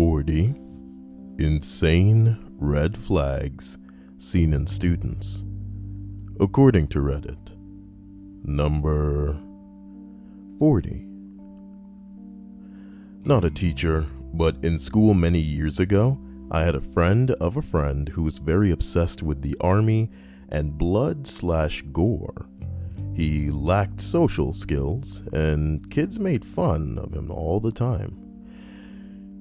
40 insane red flags seen in students, according to Reddit. Number 40. Not a teacher, but in school many years ago, I had a friend of a friend who was very obsessed with the army and blood/gore. He lacked social skills, and kids made fun of him all the time.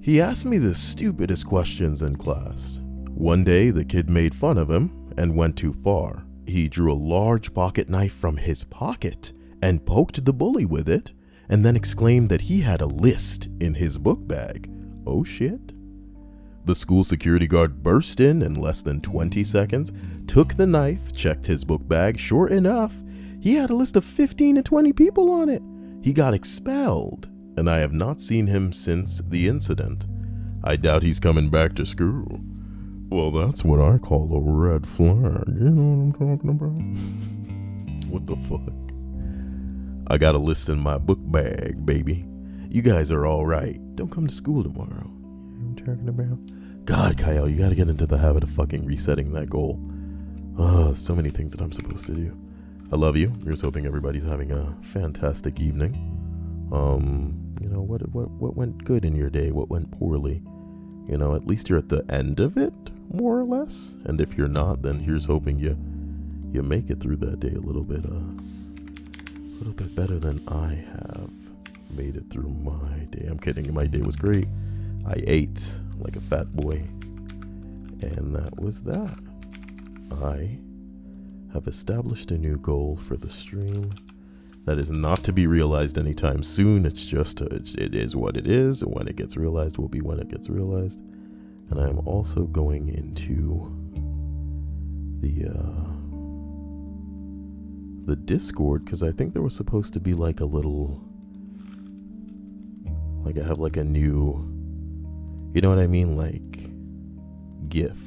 He asked me the stupidest questions in class. One day, the kid made fun of him and went too far. He drew a large pocket knife from his pocket and poked the bully with it, and then exclaimed that he had a list in his book bag. Oh shit. The school security guard burst in less than 20 seconds, took the knife, checked his book bag. Sure enough, he had a list of 15 to 20 people on it. He got expelled, and I have not seen him since the incident. I doubt he's coming back to school. Well, that's what I call a red flag. You know what I'm talking about? What the fuck? I got a list in my book bag, baby. You guys are all right. Don't come to school tomorrow. You know what I'm talking about? God, Kyle, you gotta get into the habit of fucking resetting that goal. Oh, so many things that I'm supposed to do. I love you. Here's hoping everybody's having a fantastic evening. You know, what went good in your day? What went poorly? You know, at least you're at the end of it, more or less. And if you're not, then here's hoping you make it through that day a little bit better than I have made it through my day. I'm kidding. My day was great. I ate like a fat boy, and that was that. I have established a new goal for the stream that is not to be realized anytime soon. It's just it is what it is, and when it gets realized will be when it gets realized. And I am also going into the Discord, because I think there was supposed to be like a little, like I have like a new, you know what I mean, like GIF.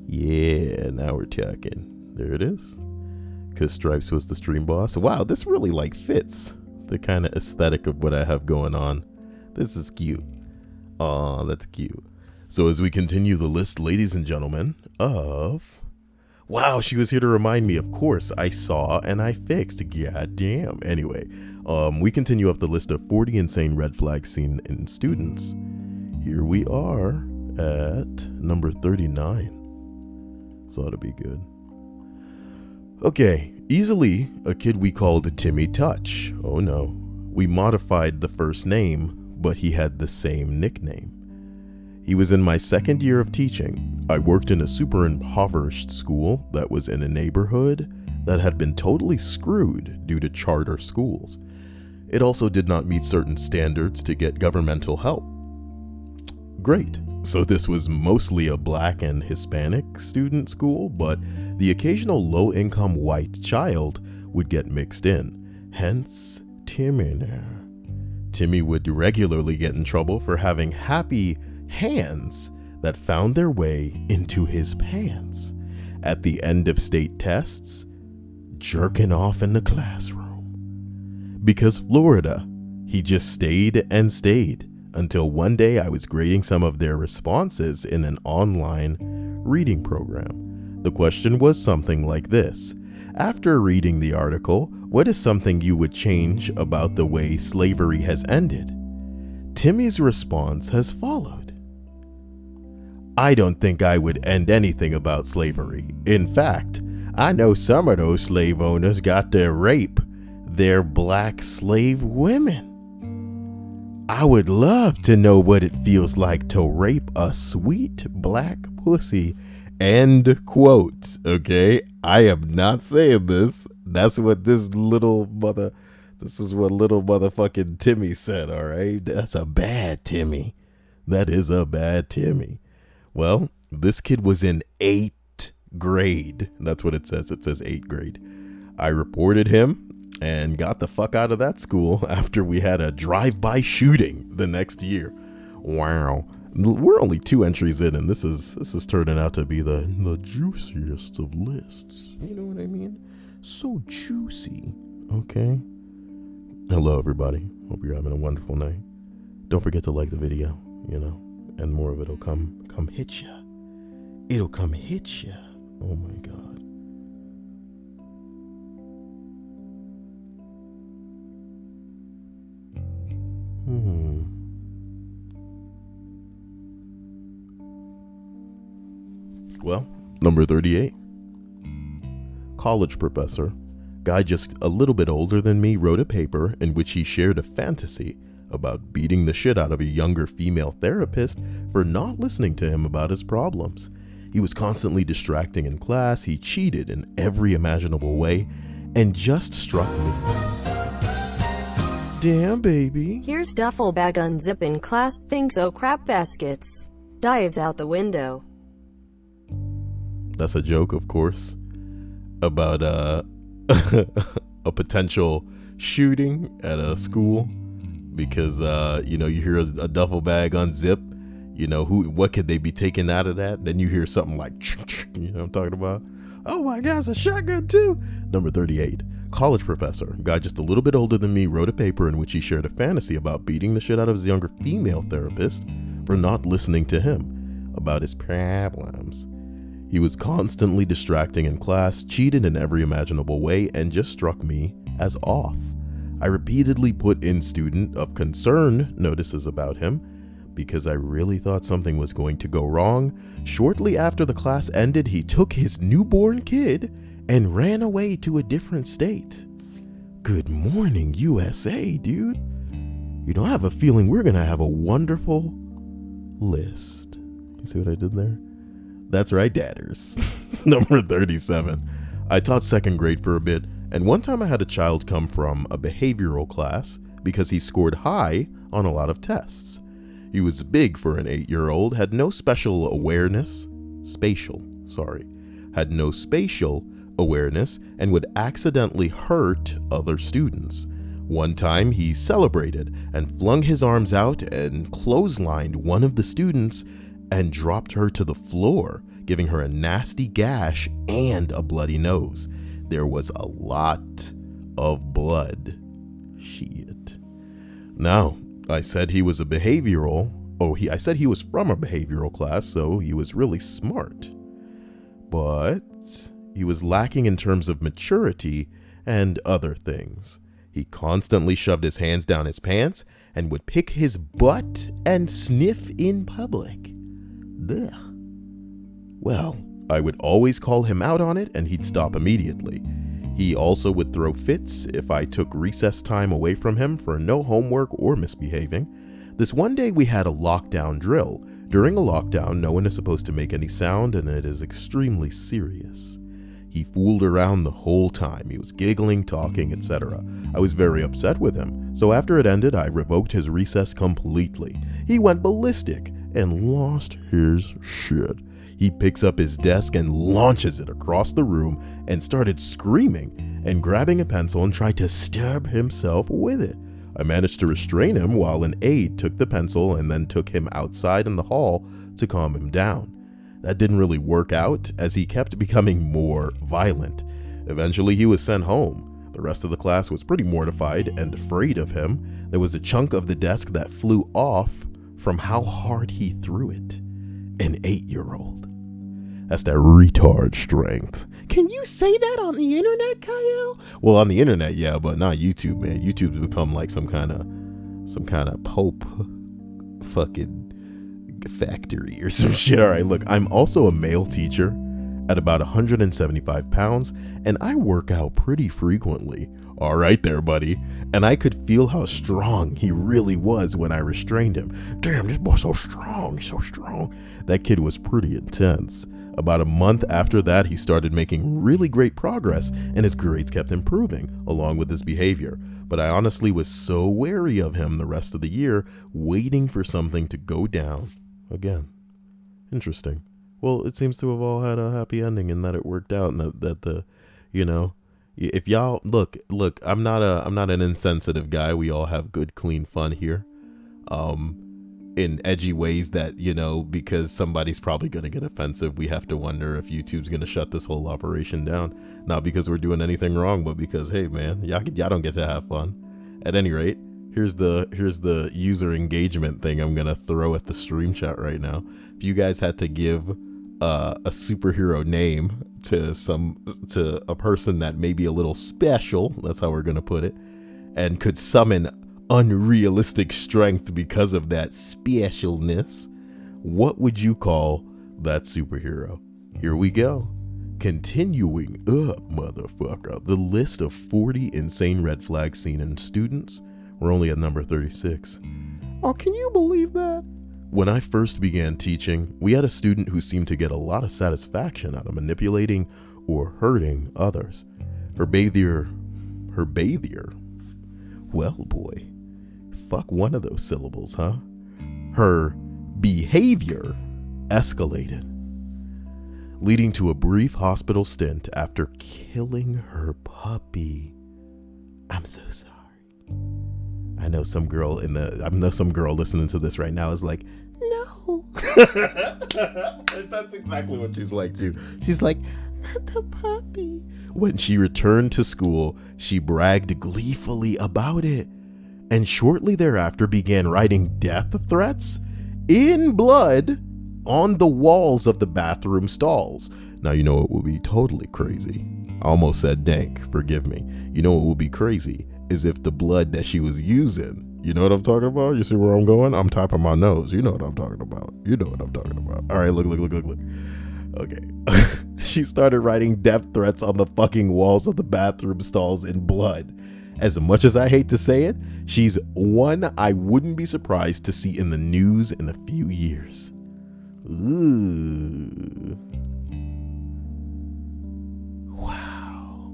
Yeah, now we're talking. There it is. Because Stripes was the stream boss. Wow, this really like fits the kind of aesthetic of what I have going on. This is cute. Aw, that's cute. So as we continue the list, ladies and gentlemen, of... Wow, she was here to remind me. Of course, I saw and I fixed. God damn. Anyway, we continue up the list of 40 insane red flags seen in students. Here we are at number 39. So that'll be good. Okay, easily a kid we called Timmy Touch. Oh no. We modified the first name, but he had the same nickname. He was in my second year of teaching. I worked in a super impoverished school that was in a neighborhood that had been totally screwed due to charter schools. It also did not meet certain standards to get governmental help. Great. So this was mostly a Black and Hispanic student school, but the occasional low-income white child would get mixed in. Hence, Timmy. Timmy would regularly get in trouble for having happy hands that found their way into his pants at the end of state tests, jerking off in the classroom. Because Florida, he just stayed and stayed. Until one day I was grading some of their responses in an online reading program. The question was something like this. After reading the article, what is something you would change about the way slavery has ended? Timmy's response has followed. I don't think I would end anything about slavery. In fact, I know some of those slave owners got to rape their Black slave women. I would love to know what it feels like to rape a sweet Black pussy. End quote. Okay, I am not saying this. That's what this is what little motherfucking Timmy said, all right? That's a bad Timmy. That is a bad Timmy. Well, this kid was in 8th grade. That's what it says. It says 8th grade. I reported him and got the fuck out of that school after we had a drive-by shooting the next year. Wow. We're only 2 entries in, and this is turning out to be the juiciest of lists. You know what I mean? So juicy. Okay. Hello, everybody. Hope you're having a wonderful night. Don't forget to like the video, you know, And more of it'll come hit ya. It'll come hit ya. Oh my God. Well, number 38. College professor, guy just a little bit older than me, wrote a paper in which he shared a fantasy about beating the shit out of a younger female therapist for not listening to him about his problems. He was constantly distracting in class, he cheated in every imaginable way, and just struck me. Damn, baby. Here's duffel bag unzipping class, thinks oh crap baskets. Dives out the window. That's a joke, of course, about a potential shooting at a school because, you hear a duffel bag unzip, what could they be taking out of that? Then you hear something like, you know what I'm talking about? Oh my God, it's a shotgun too. Number 38. College professor, guy just a little bit older than me, wrote a paper in which he shared a fantasy about beating the shit out of his younger female therapist for not listening to him about his problems. He was constantly distracting in class, cheated in every imaginable way, and just struck me as off. I repeatedly put in student of concern notices about him because I really thought something was going to go wrong. Shortly after the class ended, he took his newborn kid and ran away to a different state. Good morning, USA, dude. I have a feeling we're going to have a wonderful list. You see what I did there? That's right, dadders. Number 37. I taught second grade for a bit, and one time I had a child come from a behavioral class because he scored high on a lot of tests. He was big for an 8-year-old, had no spatial awareness, and would accidentally hurt other students. One time he celebrated and flung his arms out and clotheslined one of the students and dropped her to the floor, giving her a nasty gash and a bloody nose. There was a lot of blood. Shit. Now, I said he was from a behavioral class, so he was really smart. But he was lacking in terms of maturity and other things. He constantly shoved his hands down his pants and would pick his butt and sniff in public. Ugh. Well, I would always call him out on it and he'd stop immediately. He also would throw fits if I took recess time away from him for no homework or misbehaving. This one day we had a lockdown drill. During a lockdown, no one is supposed to make any sound and it is extremely serious. He fooled around the whole time. He was giggling, talking, etc. I was very upset with him, so after it ended, I revoked his recess completely. He went ballistic and lost his shit. He picks up his desk and launches it across the room and started screaming and grabbing a pencil and tried to stab himself with it. I managed to restrain him while an aide took the pencil and then took him outside in the hall to calm him down. That didn't really work out as he kept becoming more violent. Eventually he was sent home. The rest of the class was pretty mortified and afraid of him. There was a chunk of the desk that flew off from how hard he threw it. An 8-year-old. That's that retard strength. Can you say that on the internet, Kyle? Well, on the internet, yeah, but not YouTube, man. YouTube's become like some kind of Pope fucking factory or some shit. All right, look, I'm also a male teacher at about 175 pounds, and I work out pretty frequently. All right there, buddy. And I could feel how strong he really was when I restrained him. Damn, this boy's so strong. He's so strong. That kid was pretty intense. About a month after that, he started making really great progress, and his grades kept improving, along with his behavior. But I honestly was so wary of him the rest of the year, waiting for something to go down again. Interesting. Well, it seems to have all had a happy ending in that it worked out, and that the, if y'all look, I'm not an insensitive guy. We all have good, clean fun here, in edgy ways that, because somebody's probably going to get offensive, we have to wonder if YouTube's going to shut this whole operation down. Not because we're doing anything wrong, but because, hey man, y'all don't get to have fun. At any rate, here's here's the user engagement thing I'm gonna throw at the stream chat right now. If you guys had to give a superhero name to a person that may be a little special, that's how we're gonna put it, and could summon unrealistic strength because of that specialness, what would you call that superhero? Here we go. Continuing up, motherfucker. The list of 40 insane red flags seen in students. We're only at number 36. Oh, can you believe that? When I first began teaching, we had a student who seemed to get a lot of satisfaction out of manipulating or hurting others. Her bathier, well boy, fuck one of those syllables, huh? Her behavior escalated, leading to a brief hospital stint after killing her puppy. I'm so sorry. I know some girl listening to this right now is like, no. That's exactly what she's like too. She's like, not the puppy. When she returned to school, she bragged gleefully about it, and shortly thereafter began writing death threats in blood on the walls of the bathroom stalls. Now, you know what would be totally crazy? I almost said dank, forgive me. You know what would be crazy is if the blood that she was using, you know what I'm talking about? You see where I'm going? I'm typing my nose. You know what I'm talking about. You know what I'm talking about. All right, look. Okay. She started writing death threats on the fucking walls of the bathroom stalls in blood. As much as I hate to say it, she's one I wouldn't be surprised to see in the news in a few years. Ooh. Wow.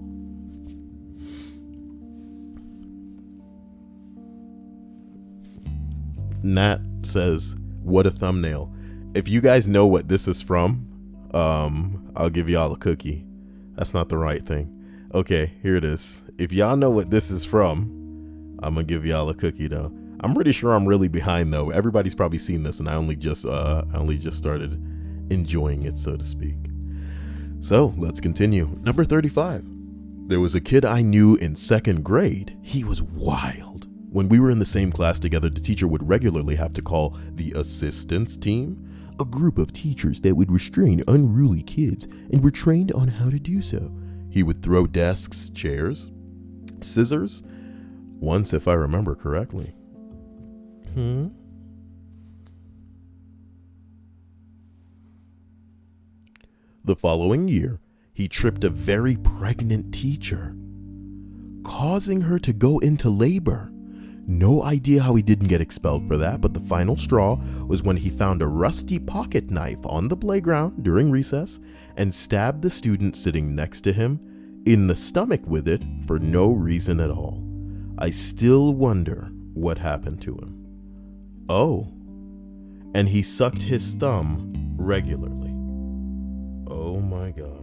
Nat says, what a thumbnail. If you guys know what this is from, I'll give y'all a cookie. That's not the right thing. Okay, here it is. If y'all know what this is from, I'm gonna give y'all a cookie though. I'm pretty sure I'm really behind though. Everybody's probably seen this, and I only just started enjoying it, so to speak. So let's continue. Number 35. There was a kid I knew in second grade. He was wild. When we were in the same class together, the teacher would regularly have to call the assistance team, a group of teachers that would restrain unruly kids and were trained on how to do so. He would throw desks, chairs, scissors, once if I remember correctly. The following year, he tripped a very pregnant teacher, causing her to go into labor. No idea how he didn't get expelled for that, but the final straw was when he found a rusty pocket knife on the playground during recess and stabbed the student sitting next to him in the stomach with it for no reason at all. I still wonder what happened to him. Oh, and he sucked his thumb regularly. Oh my God.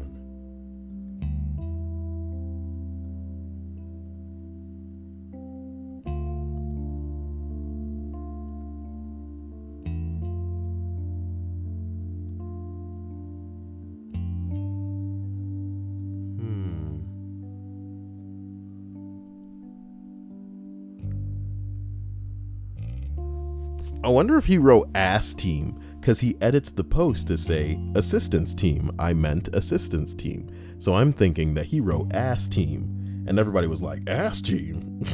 I wonder if he wrote ass team because he edits the post to say assistance team. I meant assistance team. So I'm thinking that he wrote ass team and everybody was like, ass team.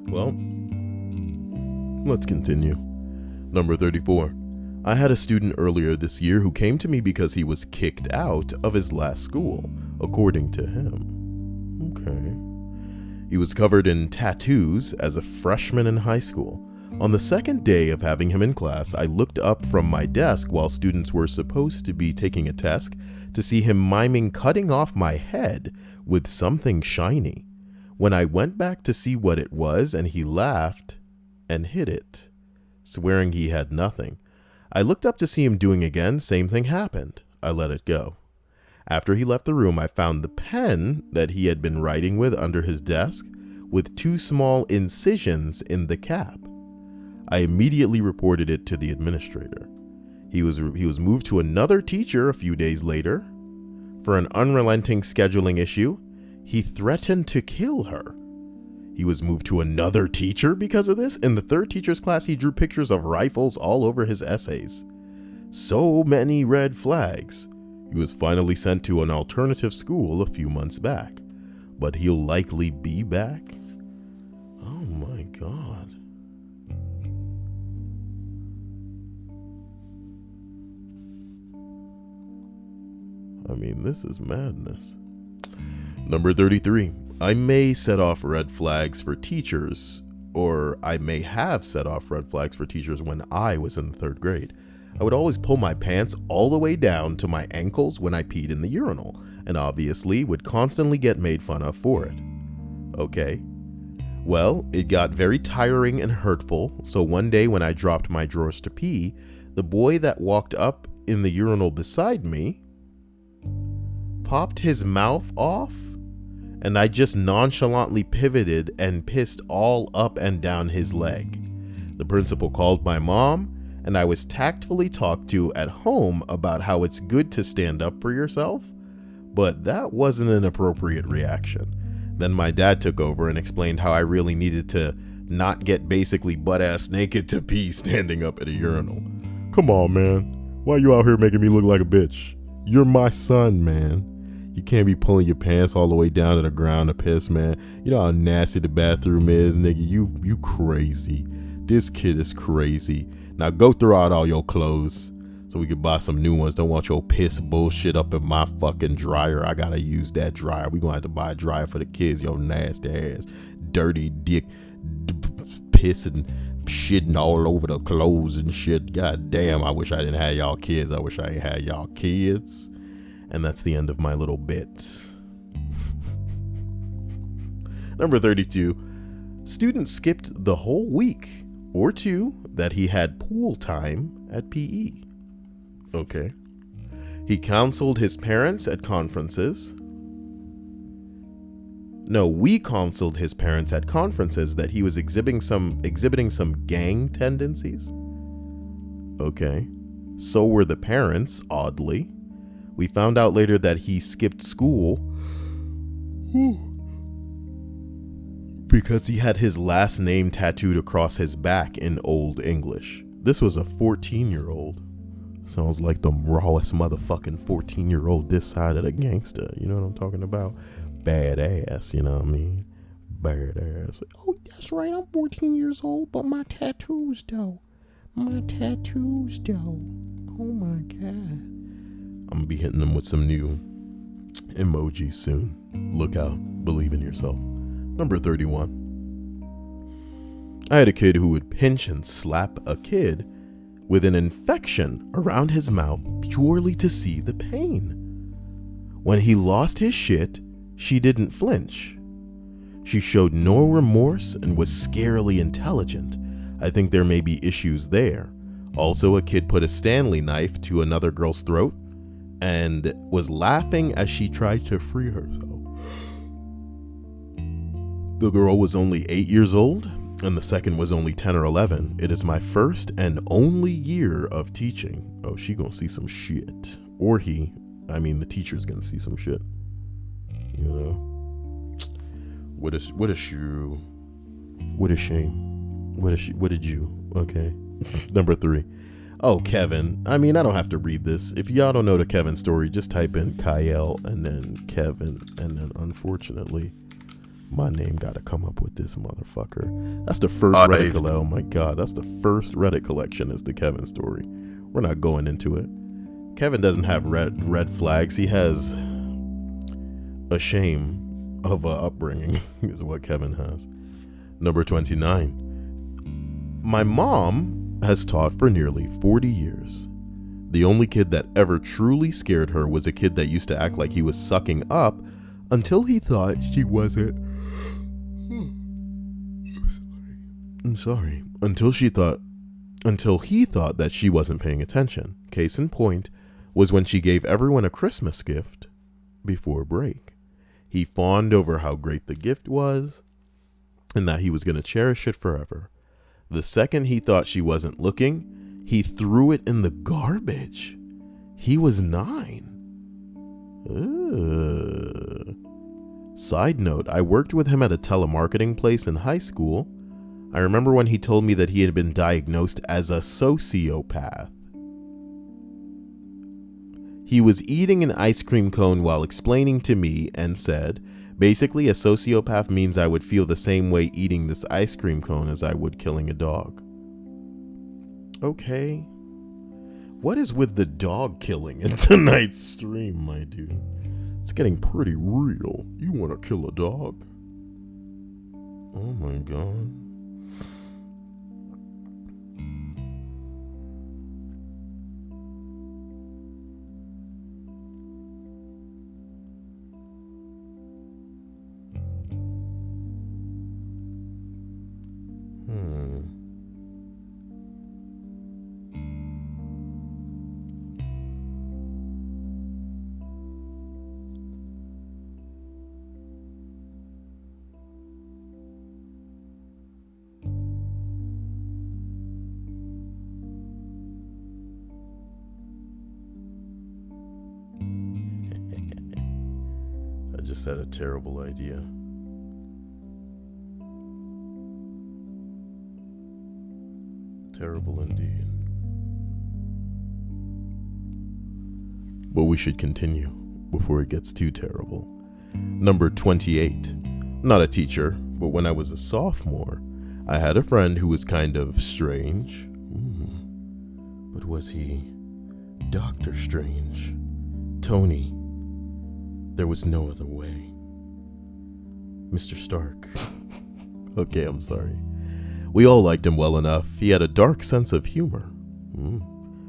Well, let's continue. Number 34. I had a student earlier this year who came to me because he was kicked out of his last school, according to him. Okay. He was covered in tattoos as a freshman in high school. On the second day of having him in class, I looked up from my desk while students were supposed to be taking a test to see him miming cutting off my head with something shiny. When I went back to see what it was, and he laughed and hid it, swearing he had nothing. I looked up to see him doing again, same thing happened. I let it go. After he left the room, I found the pen that he had been writing with under his desk with 2 small incisions in the cap. I immediately reported it to the administrator. He was moved to another teacher a few days later. For an unrelenting scheduling issue, he threatened to kill her. He was moved to another teacher because of this. In the third teacher's class, he drew pictures of rifles all over his essays. So many red flags. He was finally sent to an alternative school a few months back. But he'll likely be back? Oh my God. I mean, this is madness. Number 33. I may set off red flags for teachers, or I may have set off red flags for teachers when I was in the 3rd grade. I would always pull my pants all the way down to my ankles when I peed in the urinal, and obviously would constantly get made fun of for it. Okay. Well, it got very tiring and hurtful, so one day when I dropped my drawers to pee, the boy that walked up in the urinal beside me popped his mouth off, and I just nonchalantly pivoted and pissed all up and down his leg. The principal called my mom, and I was tactfully talked to at home about how it's good to stand up for yourself, but that wasn't an appropriate reaction. Then my dad took over and explained how I really needed to not get basically butt-ass naked to pee standing up at a urinal. Come on, man. Why you out here making me look like a bitch? You're my son, man. You can't be pulling your pants all the way down to the ground to piss, man. You know how nasty the bathroom is, nigga. You crazy. This kid is crazy. Now go throw out all your clothes so we can buy some new ones. Don't want your piss bullshit up in my fucking dryer. I gotta use that dryer. We gonna have to buy a dryer for the kids, yo nasty ass. Dirty dick pissing, shitting all over the clothes and shit. God damn, I wish I didn't have y'all kids. I wish I ain't had y'all kids. And that's the end of my little bit. Number 32. Student skipped the whole week or two that he had pool time at PE. Okay. He counseled his parents at conferences. No, we counseled his parents at conferences that he was exhibiting some gang tendencies. Okay. So were the parents, oddly. We found out later that he skipped school because he had his last name tattooed across his back in Old English. This was a 14-year-old. Sounds like the rawest motherfucking 14-year-old this side of the gangster. You know what I'm talking about? Badass, you know what I mean? Badass. Oh, that's right, I'm 14 years old, but my tattoos, though. My tattoos, though. Oh, my God. I'm gonna be hitting them with some new emojis soon. Look out. Believe in yourself. Number 31. I had a kid who would pinch and slap a kid with an infection around his mouth purely to see the pain. When he lost his shit, she didn't flinch. She showed no remorse and was scarily intelligent. I think there may be issues there. Also, a kid put a Stanley knife to another girl's throat and was laughing as she tried to free herself. The girl was only 8 years old, and the second was only 10 or 11. It is my first and only year of teaching. Oh, she gonna see some shit. Or the teacher's gonna see some shit. You know? What a shame. What did you? Okay. Number 3. Oh, Kevin. I don't have to read this. If y'all don't know the Kevin story, just type in Kyle and then Kevin. And then unfortunately, my name got to come up with this motherfucker. That's the first Reddit collection. Oh my God. That's the first Reddit collection is the Kevin story. We're not going into it. Kevin doesn't have red flags. He has a shame of upbringing is what Kevin has. Number 29. My mom has taught for nearly 40 years. The only kid that ever truly scared her was a kid that used to act like he was sucking up until he thought she wasn't. I'm sorry. Until he thought that she wasn't paying attention. Case in point was when she gave everyone a Christmas gift before break. He fawned over how great the gift was and that he was going to cherish it forever. The second he thought she wasn't looking, he threw it in the garbage. He was 9. Ugh. Side note, I worked with him at a telemarketing place in high school. I remember when he told me that he had been diagnosed as a sociopath. He was eating an ice cream cone while explaining to me and said, basically, a sociopath means I would feel the same way eating this ice cream cone as I would killing a dog. Okay. What is with the dog killing in tonight's stream, my dude? It's getting pretty real. You want to kill a dog? Oh my god. I just had a terrible idea. Terrible indeed. But we should continue before it gets too terrible. Number 28. Not a teacher, but when I was a sophomore, I had a friend who was kind of strange. But was he Doctor Strange? Tony. There was no other way. Mr. Stark. Okay, I'm sorry. We all liked him well enough. He had a dark sense of humor.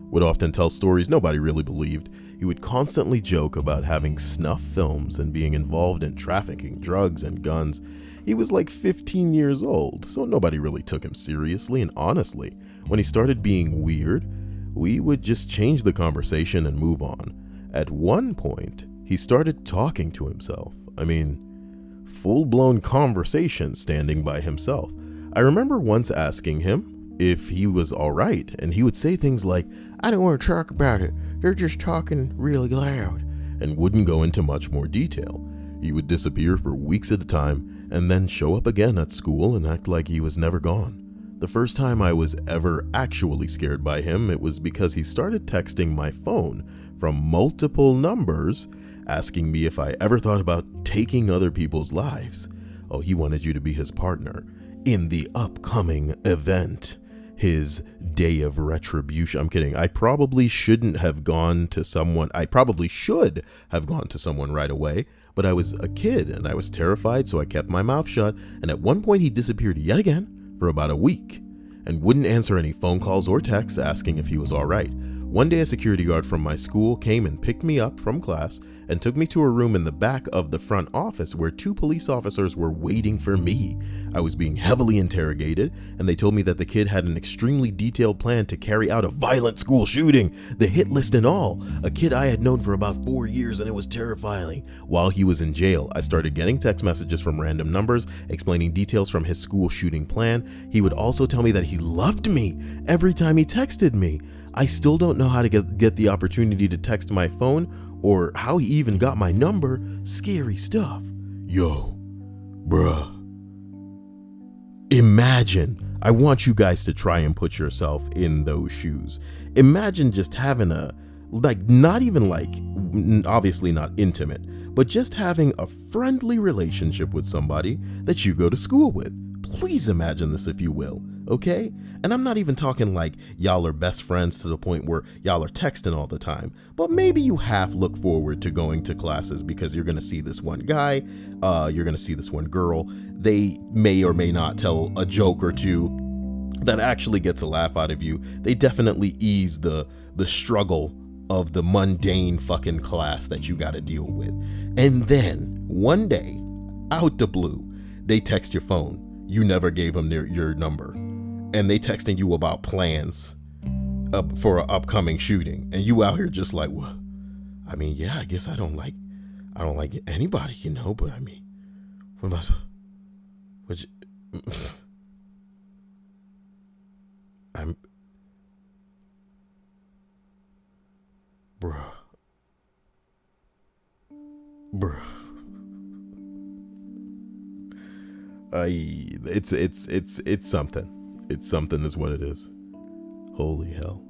Would often tell stories nobody really believed. He would constantly joke about having snuff films and being involved in trafficking drugs and guns. He was like 15 years old, so nobody really took him seriously, and honestly, when he started being weird, we would just change the conversation and move on. At one point, he started talking to himself. I mean, full-blown conversation standing by himself. I remember once asking him if he was alright, and he would say things like, "I don't want to talk about it, they're just talking really loud," and wouldn't go into much more detail. He would disappear for weeks at a time, and then show up again at school and act like he was never gone. The first time I was ever actually scared by him, it was because he started texting my phone from multiple numbers, asking me if I ever thought about taking other people's lives. Oh, he wanted you to be his partner in the upcoming event, his day of retribution. I'm kidding. I probably shouldn't have gone to someone. I probably should have gone to someone right away, but I was a kid and I was terrified, so I kept my mouth shut. And at one point he disappeared yet again for about a week and wouldn't answer any phone calls or texts asking if he was all right. One day, a security guard from my school came and picked me up from class and took me to a room in the back of the front office where 2 police officers were waiting for me. I was being heavily interrogated, and they told me that the kid had an extremely detailed plan to carry out a violent school shooting, the hit list and all. A kid I had known for about 4 years, and it was terrifying. While he was in jail, I started getting text messages from random numbers explaining details from his school shooting plan. He would also tell me that he loved me every time he texted me. I still don't know how to get the opportunity to text my phone or how he even got my number. Scary stuff. Yo, bruh. Imagine, I want you guys to try and put yourself in those shoes. Imagine just having obviously not intimate, but just having a friendly relationship with somebody that you go to school with. Please imagine this, if you will. Okay? And I'm not even talking like y'all are best friends to the point where y'all are texting all the time, but maybe you half look forward to going to classes because you're going to see this one guy, you're going to see this one girl. They may or may not tell a joke or two that actually gets a laugh out of you. They definitely ease the struggle of the mundane fucking class that you got to deal with. And then one day, out the blue, they text your phone. You never gave them your number. And they texting you about plans for an upcoming shooting, and you out here just like, well, I mean, yeah, I guess I don't like anybody, you know, but I mean, I'm... Bruh. Bruh. It's something. It's something is what it is. Holy hell.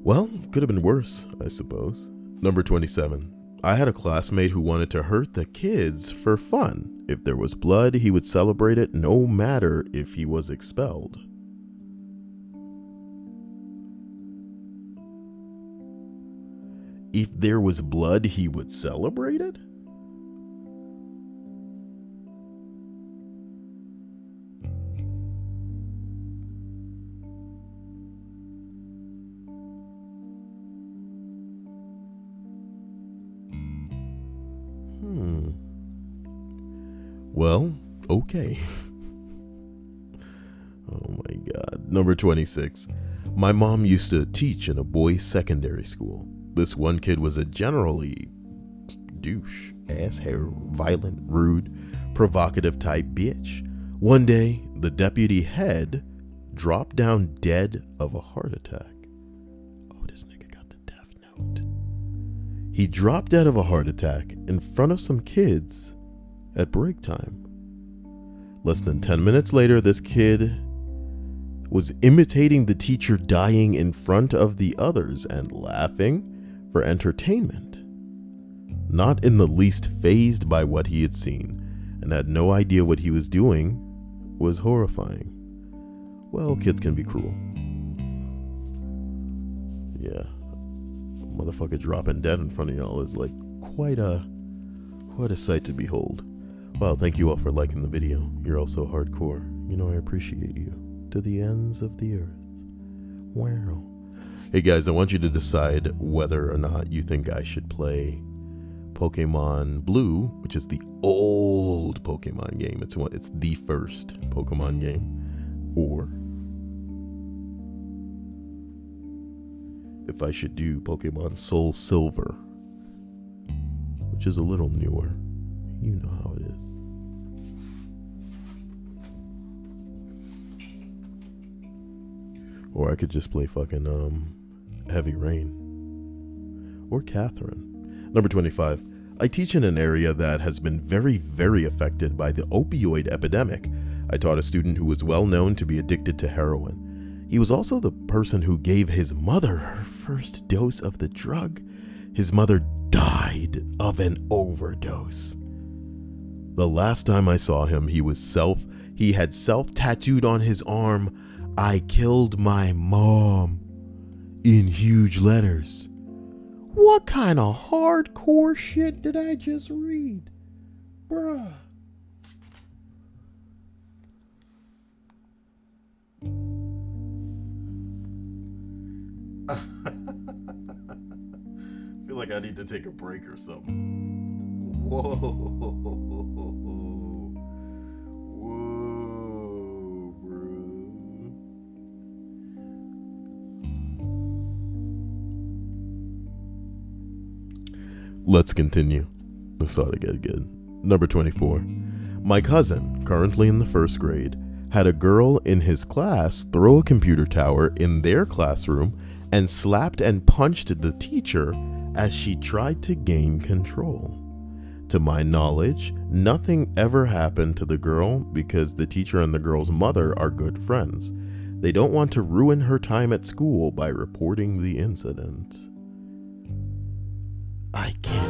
Well, could have been worse, I suppose. Number 27. I had a classmate who wanted to hurt the kids for fun. If there was blood, he would celebrate it no matter if he was expelled. If there was blood, he would celebrate it? Well, okay. Oh my God. Number 26. My mom used to teach in a boys' secondary school. This one kid was a generally douche, asshair, violent, rude, provocative type bitch. One day, the deputy head dropped down dead of a heart attack. Oh, this nigga got the death note. He dropped dead of a heart attack in front of some kids at break time. Less than 10 minutes later, this kid was imitating the teacher dying in front of the others and laughing for entertainment. Not in the least fazed by what he had seen, and had no idea what he was doing was horrifying. Well, kids can be cruel. Yeah. Motherfucker dropping dead in front of y'all is like quite a sight to behold. Well, thank you all for liking the video. You're all so hardcore. You know I appreciate you. To the ends of the earth. Wow. Hey guys, I want you to decide whether or not you think I should play Pokemon Blue, which is the old Pokemon game. It's the first Pokemon game. Or if I should do Pokemon Soul Silver, which is a little newer. You know how it is. Or I could just play fucking Heavy Rain. Or Catherine. Number 25. I teach in an area that has been very, very affected by the opioid epidemic. I taught a student who was well known to be addicted to heroin. He was also the person who gave his mother her first dose of the drug. His mother died of an overdose. The last time I saw him, he had self-tattooed on his arm, "I killed my mom," in huge letters. What kind of hardcore shit did I just read? Bruh. I feel like I need to take a break or something. Whoa. Whoa, bro. Let's continue. Let's start again. Number 24. My cousin, currently in the first grade, had a girl in his class throw a computer tower in their classroom and slapped and punched the teacher as she tried to gain control. To my knowledge, nothing ever happened to the girl because the teacher and the girl's mother are good friends. They don't want to ruin her time at school by reporting the incident. I can't.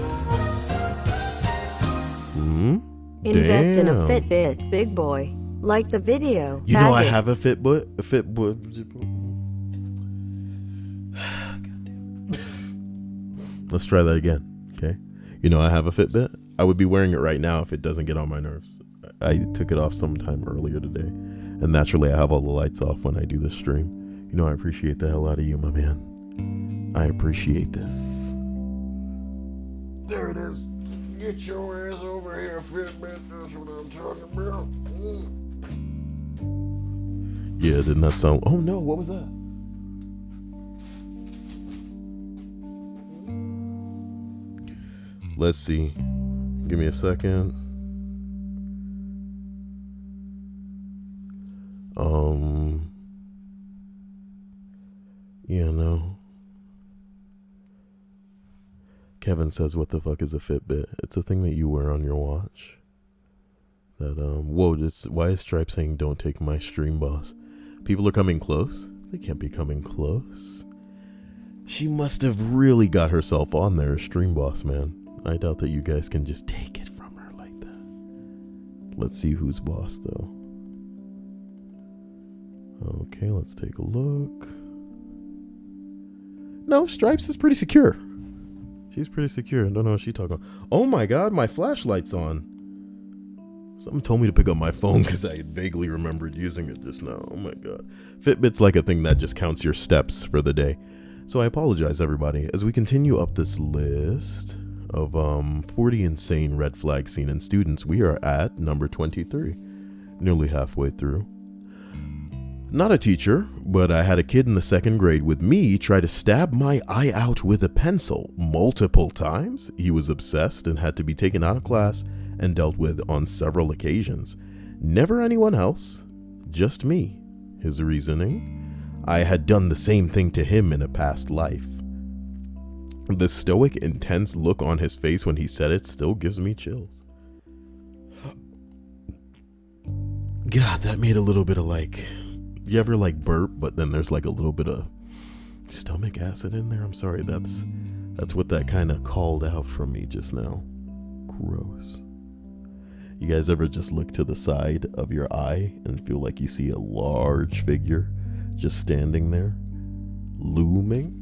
Invest in a Damn. Fitbit, big boy. Like the video. You know I Faggots. have a Fitbit. Let's try that again, okay? You know I have a Fitbit. I would be wearing it right now if it doesn't get on my nerves. I took it off sometime earlier today, and naturally I have all the lights off when I do this stream. You know I appreciate the hell out of you, my man. I appreciate this. There it is. Get your ass over here, Fitbit. That's what I'm talking about. Yeah, didn't that sound... Oh no, what was that? Let's see. Give me a second. Yeah, no. Kevin says, what the fuck is a Fitbit? It's a thing that you wear on your watch. That, whoa, why is Stripe saying don't take my stream, boss? People are coming close? They can't be coming close. She must have really got herself on there, stream boss, man. I doubt that you guys can just take it from her like that. Let's see who's boss, though. Okay, let's take a look. No, Stripes is pretty secure. She's pretty secure. I don't know what she's talking about. Oh my god, my flashlight's on. Someone told me to pick up my phone because I vaguely remembered using it just now. Oh my god. Fitbit's like a thing that just counts your steps for the day. So I apologize, everybody. As we continue up this list of 40 insane red flags seen in students, we are at number 23. Nearly halfway through. Not a teacher, but I had a kid in the 2nd grade with me try to stab my eye out with a pencil multiple times. He was obsessed and had to be taken out of class and dealt with on several occasions. Never anyone else, just me. His reasoning: I had done the same thing to him in a past life. The stoic, intense look on his face when he said it still gives me chills. God, that made a little bit of like... You ever like burp, but then there's like a little bit of stomach acid in there? I'm sorry, that's what that kind of called out from me just now. Gross. You guys ever just look to the side of your eye and feel like you see a large figure just standing there, looming?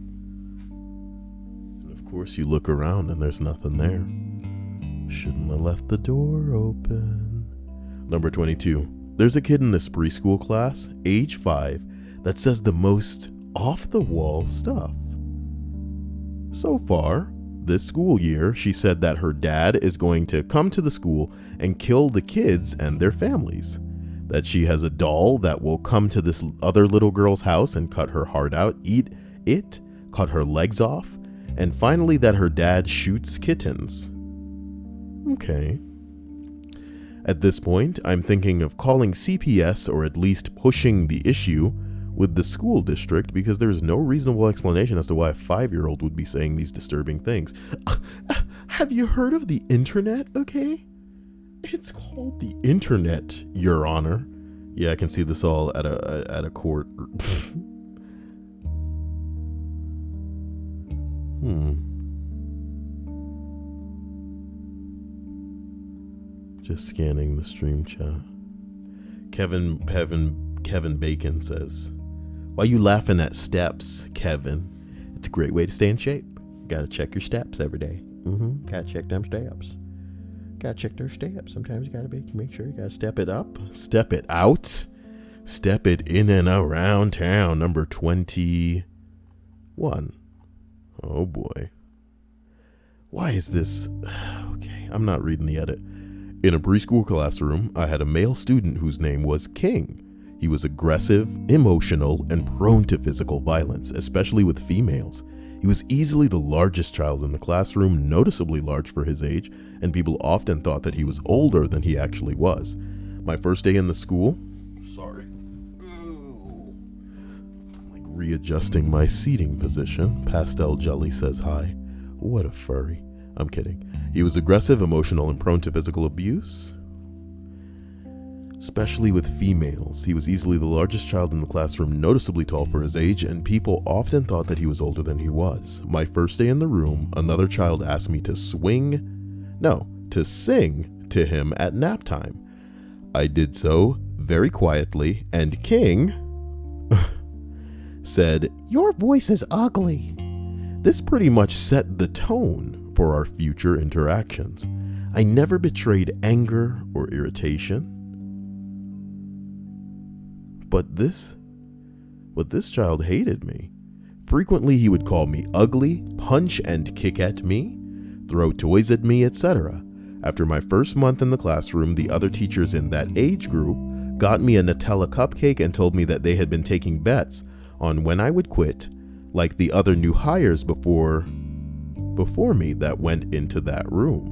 And of course you look around and there's nothing there. Shouldn't have left the door open. Number 22. There's a kid in this preschool class, age 5, that says the most off-the-wall stuff. So far, this school year, she said that her dad is going to come to the school and kill the kids and their families. That she has a doll that will come to this other little girl's house and cut her heart out, eat it, cut her legs off, and finally that her dad shoots kittens. Okay. At this point, I'm thinking of calling CPS or at least pushing the issue with the school district because there's no reasonable explanation as to why a 5-year-old would be saying these disturbing things. Have you heard of the internet, okay? It's called the internet, Your Honor. Yeah, I can see this all at a court. Just scanning the stream chat. Kevin Bacon says, "Why you laughing at steps, Kevin? It's a great way to stay in shape. Gotta check your steps every day. Gotta check them steps. Gotta check their steps. Sometimes you gotta make sure you gotta step it up, step it out, step it in and around town." Number 21. Oh boy. Why is this? Okay, I'm not reading the edit. In a preschool classroom, I had a male student whose name was King. He was aggressive, emotional, and prone to physical violence, especially with females. He was easily the largest child in the classroom, noticeably large for his age, and people often thought that he was older than he actually was. My first day in the school... Sorry. I'm like readjusting my seating position. Pastel Jelly says hi. What a furry. I'm kidding. He was aggressive, emotional, and prone to physical abuse, especially with females. He was easily the largest child in the classroom, noticeably tall for his age, and people often thought that he was older than he was. My first day in the room, another child asked me to sing to him at nap time. I did so very quietly, and King said, "Your voice is ugly." This pretty much set the tone for our future interactions. I never betrayed anger or irritation. But this child hated me. Frequently he would call me ugly, punch and kick at me, throw toys at me, etc. After my first month in the classroom, the other teachers in that age group got me a Nutella cupcake and told me that they had been taking bets on when I would quit, like the other new hires before me that went into that room.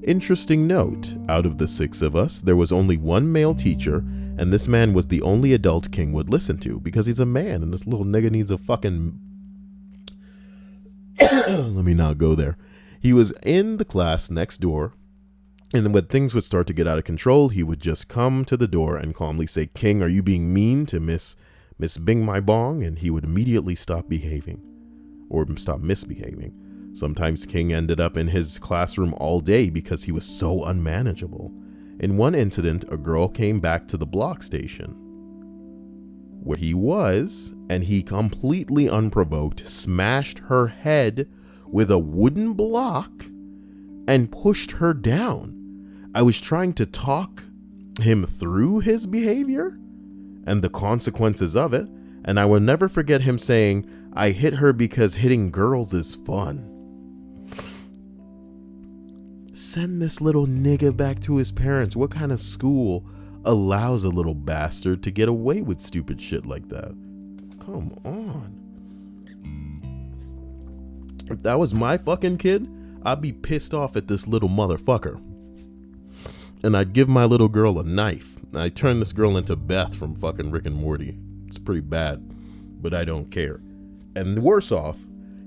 Interesting note, out of the 6 of us, there was only one male teacher, And this man was the only adult King would listen to because he's a man and this little nigga needs a fucking... Let me not go there. He was in the class next door, and when things would start to get out of control, he would just come to the door and calmly say, "King, are you being mean to Miss Bing My Bong?" And he would immediately stop behaving or stop misbehaving. Sometimes King ended up in his classroom all day because he was so unmanageable. In one incident, a girl came back to the block station where he was, and he completely unprovoked smashed her head with a wooden block and pushed her down. I was trying to talk him through his behavior and the consequences of it, and I will never forget him saying, "I hit her because hitting girls is fun." Send this little nigga back to his parents. What kind of school allows a little bastard to get away with stupid shit like that? Come on. If that was my fucking kid, I'd be pissed off at this little motherfucker. And I'd give my little girl a knife. I'd turn this girl into Beth from fucking Rick and Morty. It's pretty bad, but I don't care. And worse off,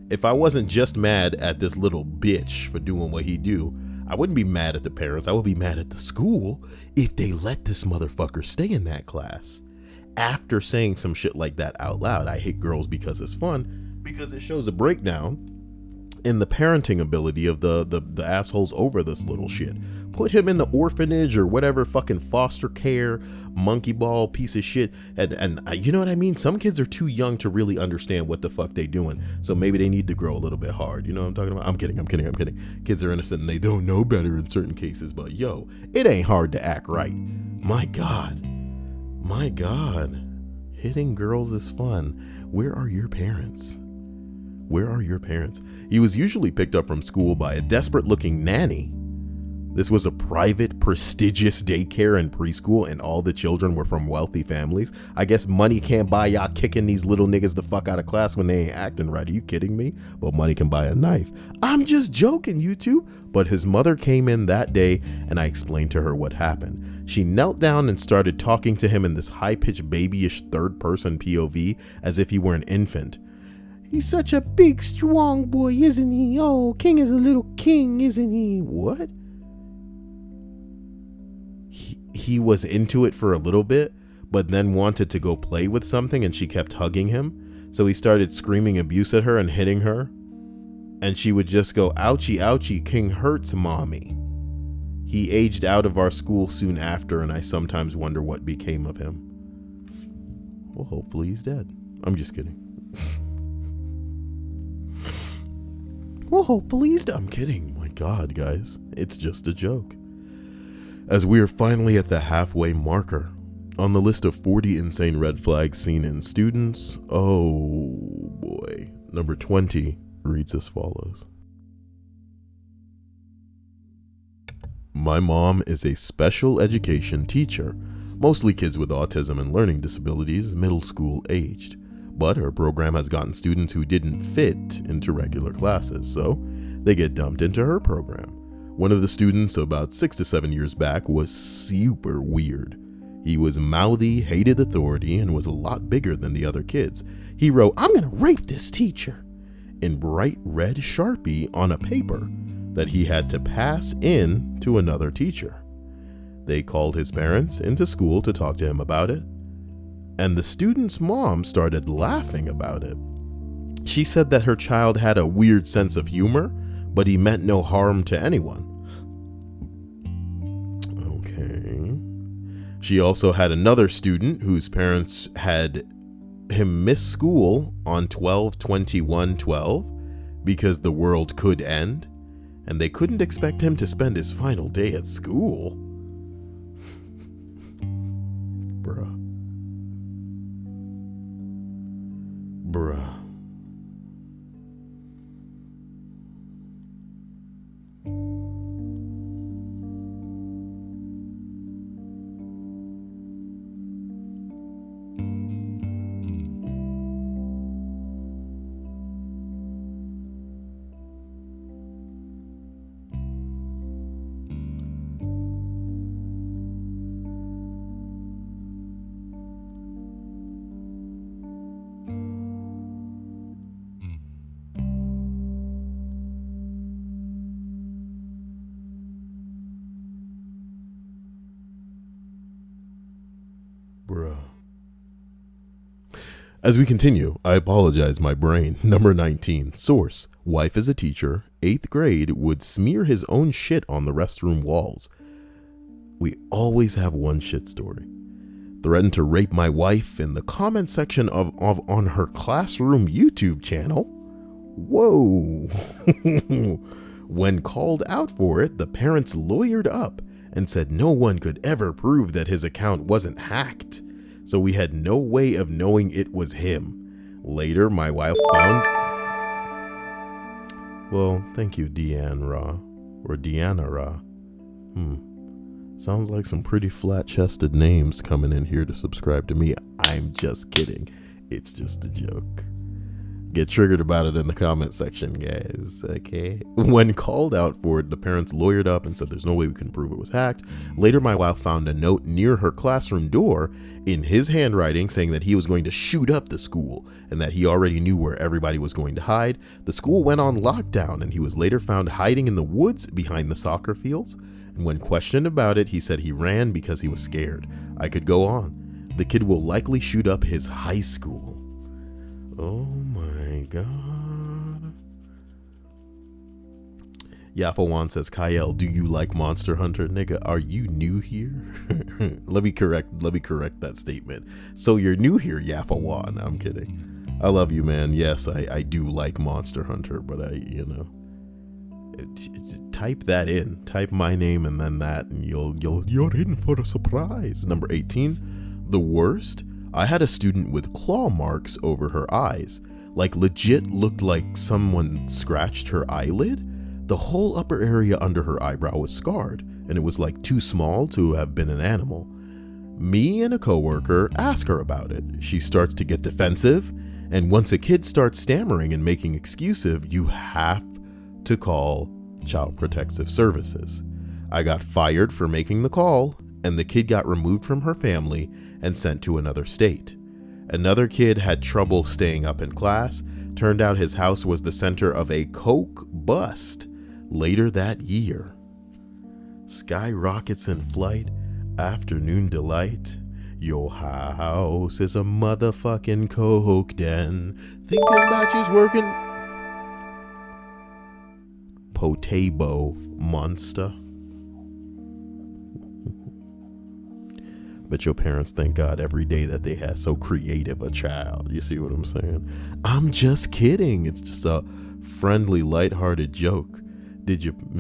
if I wasn't just mad at this little bitch for doing what he do, I wouldn't be mad at the parents. I would be mad at the school if they let this motherfucker stay in that class. After saying some shit like that out loud, I hate girls because it's fun, because it shows a breakdown in the parenting ability of the assholes over this little shit. Put him in the orphanage or whatever fucking foster care monkey ball piece of shit. And you know what I mean? Some kids are too young to really understand what the fuck they doing. So maybe they need to grow a little bit hard. You know what I'm talking about? I'm kidding. Kids are innocent and they don't know better in certain cases. But yo, it ain't hard to act right. My God. Hitting girls is fun. Where are your parents? He was usually picked up from school by a desperate looking nanny. This was a private, prestigious daycare and preschool, and all the children were from wealthy families. I guess money can't buy y'all kicking these little niggas the fuck out of class when they ain't acting right. Are you kidding me? Well, money can buy a knife. I'm just joking, YouTube. But his mother came in that day, and I explained to her what happened. She knelt down and started talking to him in this high-pitched, babyish third-person POV as if he were an infant. "He's such a big, strong boy, isn't he? Oh, King is a little king, isn't he?" What? He was into it for a little bit, but then wanted to go play with something, and she kept hugging him. So he started screaming abuse at her and hitting her. And she would just go, "Ouchie, ouchie, King hurts, mommy." He aged out of our school soon after, and I sometimes wonder what became of him. Well, hopefully he's dead. I'm just kidding. Well, hopefully he's dead. I'm kidding. My God, guys. It's just a joke. As we are finally at the halfway marker on the list of 40 insane red flags seen in students, oh boy. Number 20 reads as follows. My mom is a special education teacher, mostly kids with autism and learning disabilities, middle school aged. But her program has gotten students who didn't fit into regular classes, so they get dumped into her program. One of the students about 6 to 7 years back was super weird. He was mouthy, hated authority, and was a lot bigger than the other kids. He wrote, "I'm gonna rape this teacher," in bright red Sharpie on a paper that he had to pass in to another teacher. They called his parents into school to talk to him about it, and the student's mom started laughing about it. She said that her child had a weird sense of humor, but he meant no harm to anyone. Okay. She also had another student whose parents had him miss school on 12/21/12 because the world could end, and they couldn't expect him to spend his final day at school. Bruh. As we continue, I apologize, my brain. Number 19. Source. Wife is a teacher. 8th grade would smear his own shit on the restroom walls. We always have one shit story. Threatened to rape my wife in the comment section of on her classroom YouTube channel. Whoa. When called out for it, the parents lawyered up and said no one could ever prove that his account wasn't hacked, so we had no way of knowing it was him. Later, my wife found... Well, thank you, Deanne Ra, or Deanna Ra. Sounds like some pretty flat-chested names coming in here to subscribe to me. I'm just kidding. It's just a joke. Get triggered about it in the comment section, guys, okay? When called out for it, the parents lawyered up and said there's no way we can prove it was hacked. Later, my wife found a note near her classroom door in his handwriting saying that he was going to shoot up the school and that he already knew where everybody was going to hide. The school went on lockdown and he was later found hiding in the woods behind the soccer fields. And when questioned about it, he said he ran because he was scared. I could go on. The kid will likely shoot up his high school. Oh my God. Yafawan says, Kyle, do you like Monster Hunter? Nigga, are you new here? Let me correct that statement. So you're new here, Yafawan. I'm kidding. I love you, man. Yes, I do like Monster Hunter, but type that in. Type my name and then that, and you're in for a surprise. Number 18. The worst. I had a student with claw marks over her eyes. Like legit looked like someone scratched her eyelid. The whole upper area under her eyebrow was scarred, and it was like too small to have been an animal. Me and a coworker ask her about it. She starts to get defensive, and once a kid starts stammering and making excuses, you have to call Child Protective Services. I got fired for making the call, and the kid got removed from her family and sent to another state. Another kid had trouble staying up in class. Turned out his house was the center of a coke bust later that year. Skyrockets in flight, afternoon delight. Your house is a motherfucking coke den. Thinking about you's working. Potabo monster. But your parents thank God every day that they had so creative a child. You see what I'm saying? I'm just kidding. It's just a friendly, lighthearted joke.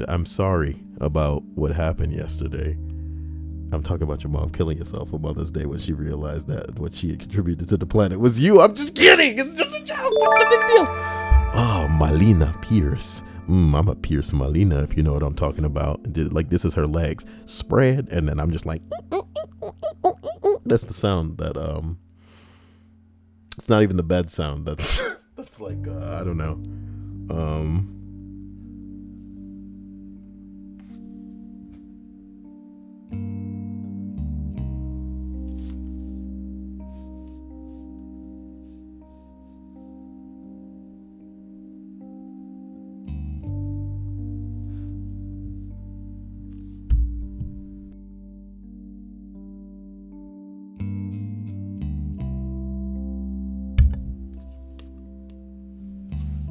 I'm sorry about what happened yesterday. I'm talking about your mom killing herself on Mother's Day when she realized that what she had contributed to the planet was you. I'm just kidding. It's just a joke. It's a big deal. Oh, Malina Pierce. I'm a Pierce Malina, if you know what I'm talking about. Like, this is her legs spread, and then I'm just like... That's the sound that it's not even the bed sound. That's like I don't know.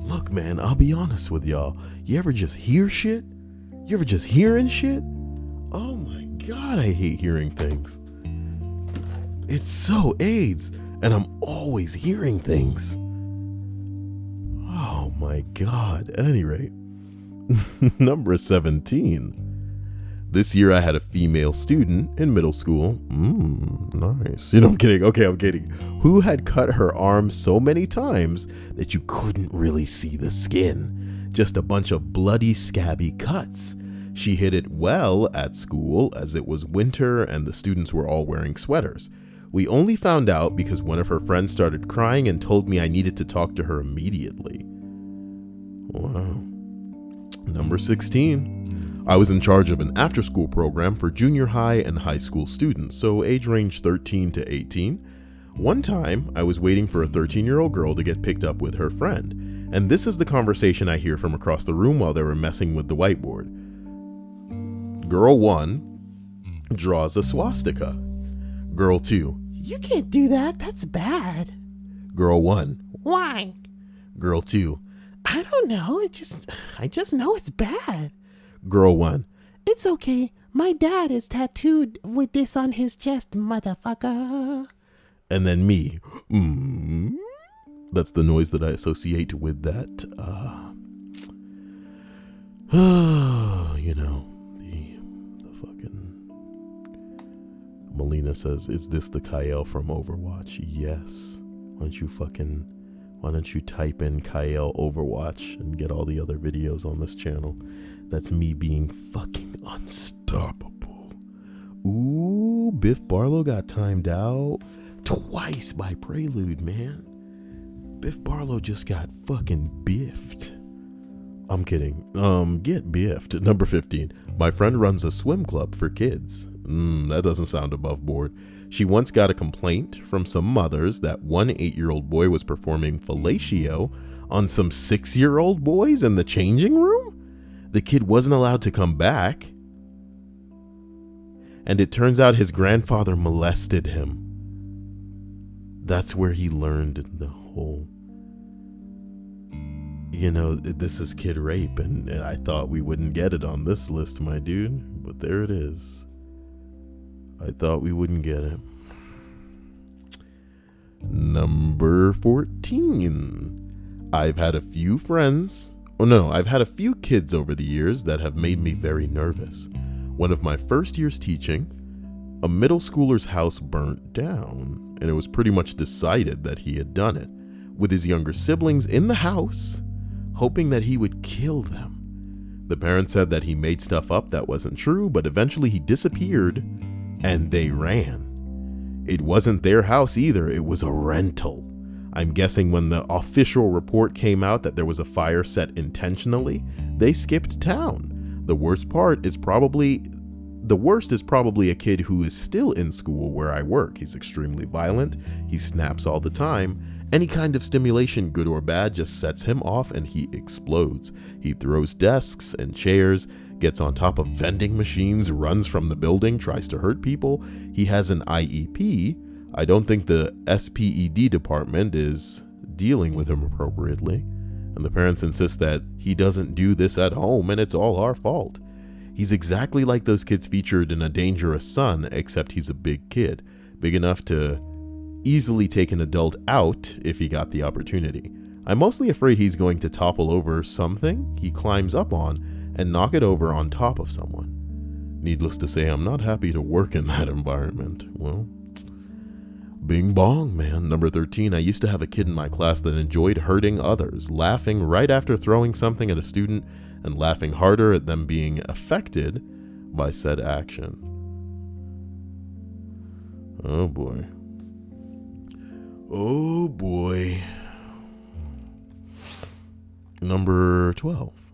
Look, man, I'll be honest with y'all. You ever just hear shit? You ever just hearing shit? Oh my God, I hate hearing things. It's so AIDS, and I'm always hearing things. Oh my God. At any rate, number 17. This year I had a female student in middle school. Nice. I'm kidding. Okay, I'm kidding. Who had cut her arm so many times that you couldn't really see the skin. Just a bunch of bloody, scabby cuts. She hid it well at school as it was winter and the students were all wearing sweaters. We only found out because one of her friends started crying and told me I needed to talk to her immediately. Wow. Number 16. I was in charge of an after-school program for junior high and high school students, so age range 13 to 18. One time, I was waiting for a 13-year-old girl to get picked up with her friend, and this is the conversation I hear from across the room while they were messing with the whiteboard. Girl 1 draws a swastika. Girl 2, you can't do that, that's bad. Girl 1. Why? Girl 2. I don't know. I just know it's bad. Girl 1. It's okay. My dad is tattooed with this on his chest, motherfucker. And then me. That's the noise that I associate with that, you know, the fucking... Melina says, is this the Kyle from Overwatch? Yes. Why don't you type in Kyle Overwatch and get all the other videos on this channel? That's me being fucking unstoppable. Ooh, Biff Barlow got timed out twice by Prelude, man. Biff Barlow just got fucking biffed. I'm kidding. Get biffed. Number 15. My friend runs a swim club for kids. That doesn't sound above board. She once got a complaint from some mothers that one 8-year-old boy was performing fellatio on some 6-year-old boys in the changing room. The kid wasn't allowed to come back. And it turns out his grandfather molested him. That's where he learned the whole, you know, this is kid rape, and I thought we wouldn't get it on this list, my dude, but there it is. I thought we wouldn't get it. Number 14. I've had a few kids over the years that have made me very nervous. One of my first years teaching, a middle schooler's house burnt down, and it was pretty much decided that he had done it, with his younger siblings in the house, hoping that he would kill them. The parents said that he made stuff up that wasn't true, but eventually he disappeared, and they ran. It wasn't their house either, it was a rental. I'm guessing when the official report came out that there was a fire set intentionally, they skipped town. The worst is probably a kid who is still in school where I work. He's extremely violent. He snaps all the time. Any kind of stimulation, good or bad, just sets him off and he explodes. He throws desks and chairs, gets on top of vending machines, runs from the building, tries to hurt people. He has an IEP. I don't think the SPED department is dealing with him appropriately. And the parents insist that he doesn't do this at home and it's all our fault. He's exactly like those kids featured in A Dangerous Son, except he's a big kid, big enough to easily take an adult out if he got the opportunity. I'm mostly afraid he's going to topple over something he climbs up on and knock it over on top of someone. Needless to say, I'm not happy to work in that environment. Well, bing bong, man. Number 13, I used to have a kid in my class that enjoyed hurting others, laughing right after throwing something at a student and laughing harder at them being affected by said action. Oh boy. Oh boy. Number 12.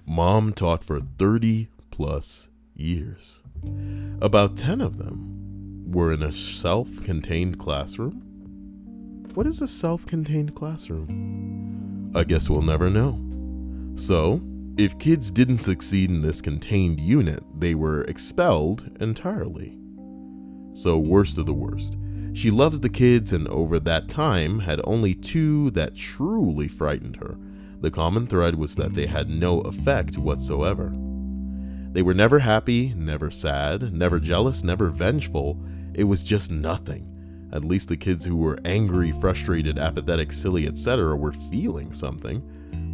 Mom taught for 30 plus years. About 10 of them were in a self-contained classroom. What is a self-contained classroom? I guess we'll never know. So, if kids didn't succeed in this contained unit, they were expelled entirely. So, worst of the worst. She loves the kids, and over that time had only 2 that truly frightened her. The common thread was that they had no effect whatsoever. They were never happy, never sad, never jealous, never vengeful. It was just nothing. At least the kids who were angry, frustrated, apathetic, silly, etc. were feeling something.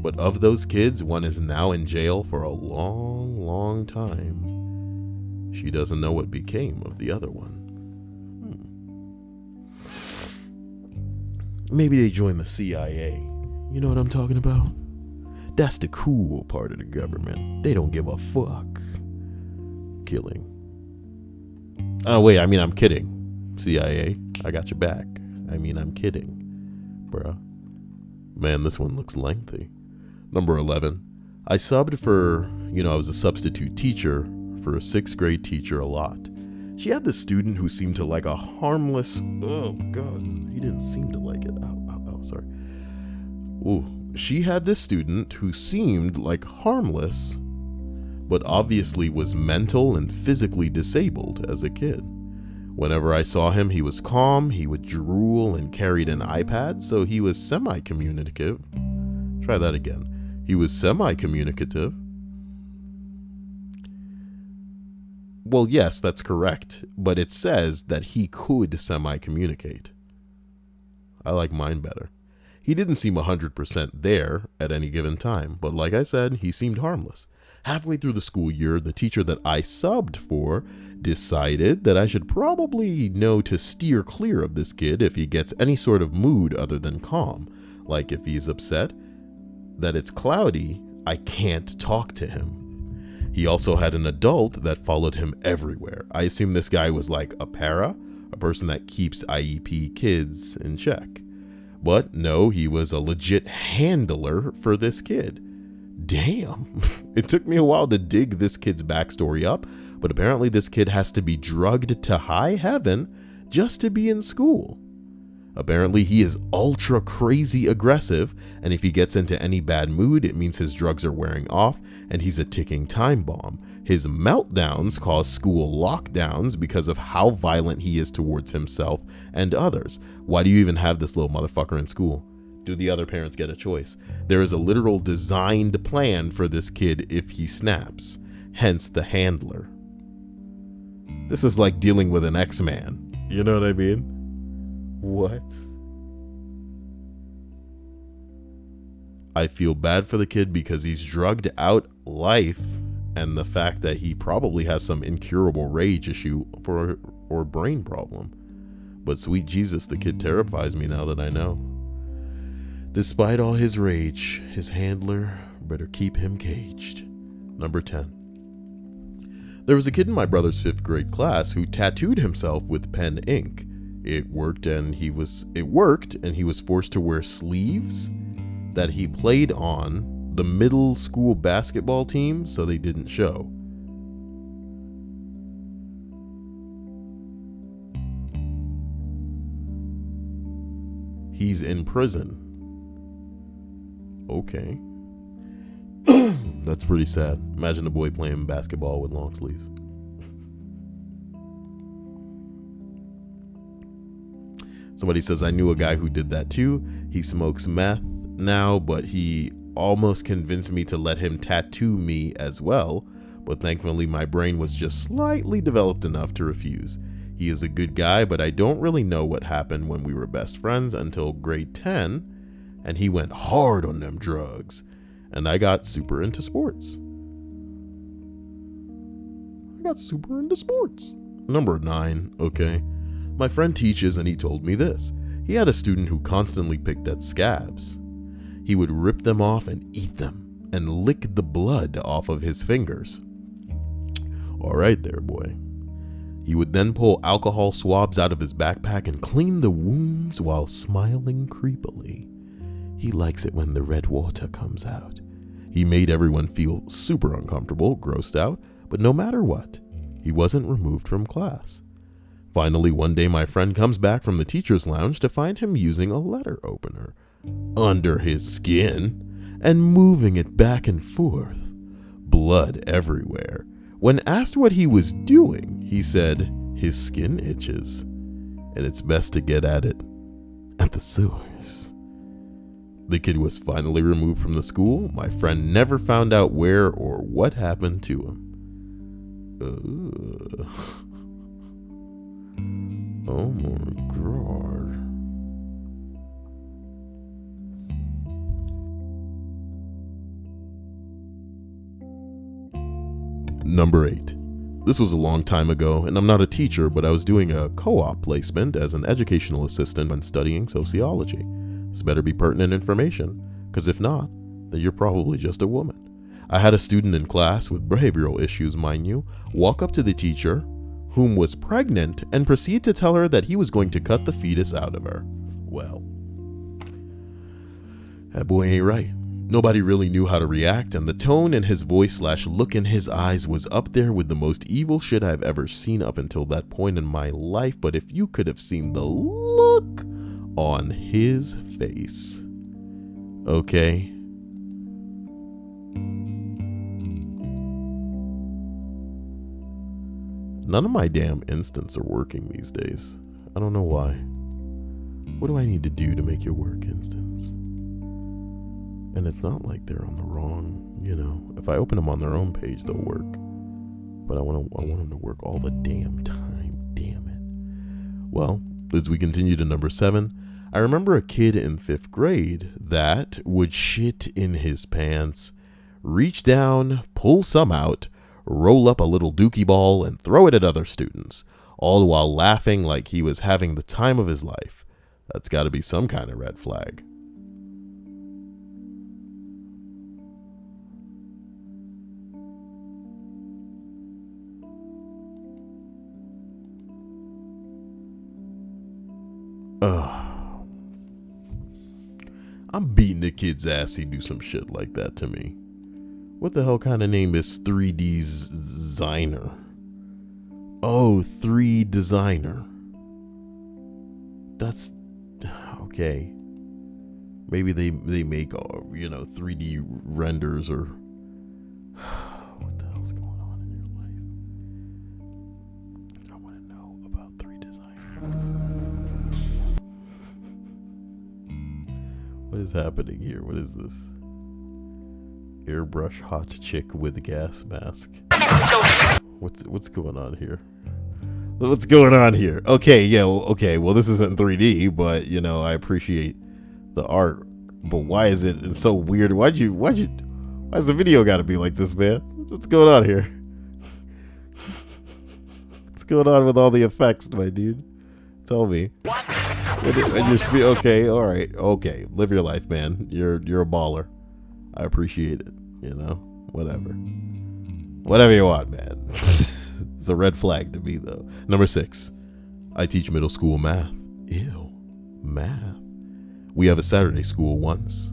But of those kids, one is now in jail for a long, long time. She doesn't know what became of the other one. Maybe they joined the CIA. You know what I'm talking about? That's the cool part of the government. They don't give a fuck. Killing. Oh, wait, I mean, I'm kidding. CIA, I got your back. I mean, I'm kidding. Bruh. Man, this one looks lengthy. Number 11. I subbed for, I was a substitute teacher for a 6th grade teacher a lot. She had this student who seemed to like a harmless, oh God, he didn't seem to like it. Sorry. Ooh. She had this student who seemed like harmless, but obviously was mental and physically disabled as a kid. Whenever I saw him, he was calm, he would drool and carried an iPad, so he was semi-communicative. Try that again. He was semi-communicative. Well, yes, that's correct, but it says that he could semi-communicate. I like mine better. He didn't seem 100% there at any given time, but like I said, he seemed harmless. Halfway through the school year, the teacher that I subbed for decided that I should probably know to steer clear of this kid if he gets any sort of mood other than calm. Like if he's upset, that it's cloudy, I can't talk to him. He also had an adult that followed him everywhere. I assume this guy was like a person that keeps IEP kids in check. But no, he was a legit handler for this kid. Damn. It took me a while to dig this kid's backstory up, but apparently this kid has to be drugged to high heaven just to be in school. Apparently he is ultra crazy aggressive, and if he gets into any bad mood, it means his drugs are wearing off and he's a ticking time bomb. His meltdowns cause school lockdowns because of how violent he is towards himself and others. Why do you even have this little motherfucker in school? Do the other parents get a choice? There is a literal designed plan for this kid if he snaps, hence the handler. This is like dealing with an X-Man. You know what I mean? What? I feel bad for the kid because he's drugged out life and the fact that he probably has some incurable rage issue or brain problem. But sweet Jesus, the kid terrifies me now that I know. Despite all his rage, his handler better keep him caged. Number 10. There was a kid in my brother's 5th grade class who tattooed himself with pen ink. It worked and he was forced to wear sleeves that he played on the middle school basketball team so they didn't show. He's in prison. Okay. That's pretty sad. Imagine a boy playing basketball with long sleeves. Somebody says, I knew a guy who did that too. He smokes meth now, but he almost convinced me to let him tattoo me as well. But thankfully, my brain was just slightly developed enough to refuse. He is a good guy, but I don't really know what happened when we were best friends until grade 10. And he went hard on them drugs. And I got super into sports. Number 9, okay. My friend teaches and he told me this. He had a student who constantly picked at scabs. He would rip them off and eat them and lick the blood off of his fingers. All right there, boy. He would then pull alcohol swabs out of his backpack and clean the wounds while smiling creepily. He likes it when the red water comes out. He made everyone feel super uncomfortable, grossed out, but no matter what, he wasn't removed from class. Finally, one day my friend comes back from the teacher's lounge to find him using a letter opener under his skin and moving it back and forth. Blood everywhere. When asked what he was doing, he said his skin itches and it's best to get at it at the source. The kid was finally removed from the school. My friend never found out where or what happened to him. Oh my God. Number 8. This was a long time ago, and I'm not a teacher, but I was doing a co-op placement as an educational assistant when studying sociology. This better be pertinent information, because if not, then you're probably just a woman. I had a student in class with behavioral issues, mind you, walk up to the teacher, whom was pregnant, and proceed to tell her that he was going to cut the fetus out of her. Well, that boy ain't right. Nobody really knew how to react, and the tone in his voice / look in his eyes was up there with the most evil shit I've ever seen up until that point in my life. But if you could have seen the look on his face. Okay. None of my damn instants are working these days. I don't know why. What do I need to do to make it work, instants? And it's not like they're on the wrong, if I open them on their own page, they'll work. But I want them to work all the damn time. Damn it. Well, as we continue to number 7, I remember a kid in 5th grade that would shit in his pants, reach down, pull some out, roll up a little dookie ball, and throw it at other students, all while laughing like he was having the time of his life. That's got to be some kind of red flag. I'm beating the kid's ass. He do some shit like that to me. What the hell kind of name is 3D Designer? Oh, 3 Designer. That's okay. Maybe they make 3D renders or what the hell's going on in your life? I want to know about 3 Designer. What is happening here? What is this? Airbrush hot chick with gas mask. What's going on here? What's going on here? Okay, yeah, okay. Well, this isn't 3D, but I appreciate the art. But why is it so weird? Why's the video got to be like this, man? What's going on here? What's going on with all the effects, my dude? Tell me. Okay, all right, okay. Live your life, man. You're a baller. I appreciate it. Whatever you want, man. It's a red flag to me, though. Number 6, I teach middle school math. Ew, math. We have a Saturday school once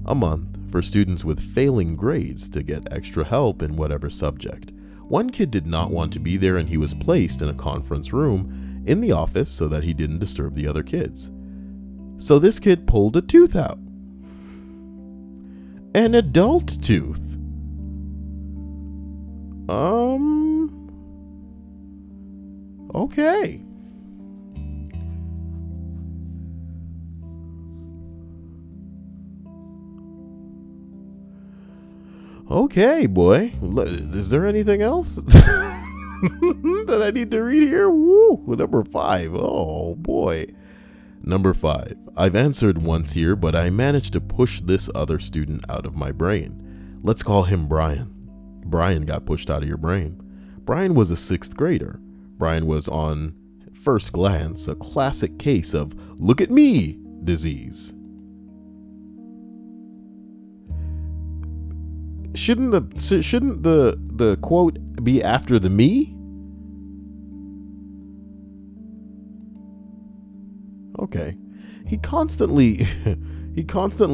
a month for students with failing grades to get extra help in whatever subject. One kid did not want to be there, and he was placed in a conference room in the office so that he didn't disturb the other kids. So this kid pulled a tooth out. An adult tooth. Okay. Okay, boy. Is there anything else that I need to read here? Woo, number 5. Oh, boy. Number 5. I've answered once here, but I managed to push this other student out of my brain. Let's call him Brian. Brian got pushed out of your brain. Brian was a 6th grader. Brian was, on first glance, a classic case of "look at me" disease. Shouldn't the quote be after the me? Okay. He constantly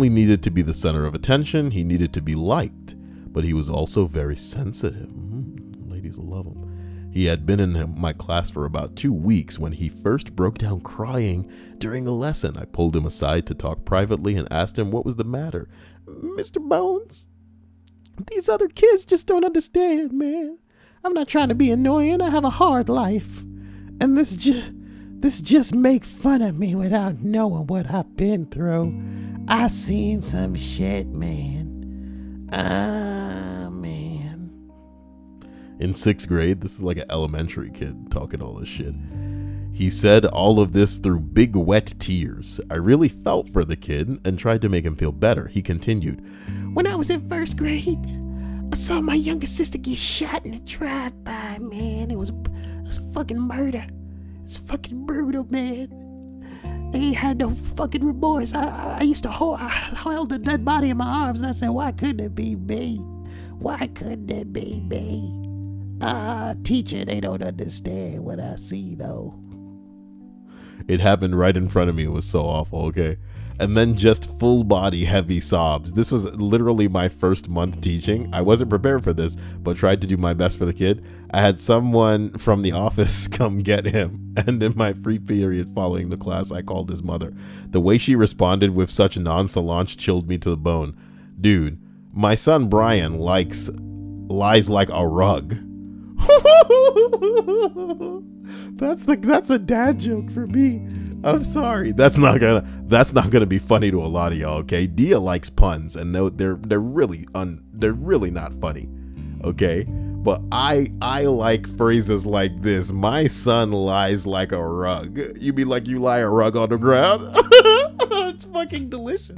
needed to be the center of attention. He needed to be liked, but he was also very sensitive. Ladies will love him. He had been in my class for about 2 weeks when he first broke down crying during a lesson. I pulled him aside to talk privately and asked him what was the matter. "Mr. Bones, these other kids just don't understand, man. I'm not trying to be annoying. I have a hard life. And this just make fun of me without knowing what I've been through. I seen some shit, man. Man." In 6th grade, this is like an elementary kid talking all this shit. He said all of this through big wet tears. I really felt for the kid and tried to make him feel better. He continued, "When I was in 1st grade, I saw my younger sister get shot in a drive-by, man. It was fucking murder. It's fucking brutal, man. They ain't had no fucking remorse. I held a dead body in my arms and I said, why couldn't it be me? Why couldn't it be me? Teacher, they don't understand what I see, though." It happened right in front of me. It was so awful, okay? And then just full body heavy sobs. This was literally my first month teaching. I wasn't prepared for this, but tried to do my best for the kid. I had someone from the office come get him. And in my free period following the class, I called his mother. The way she responded with such nonchalance chilled me to the bone. Dude, my son Brian lies like a rug. That's a dad joke for me. I'm sorry. That's not gonna be funny to a lot of y'all. Okay, Dia likes puns, and they're really not funny. Okay, but I like phrases like this. My son lies like a rug. You mean like you lie a rug on the ground? It's fucking delicious.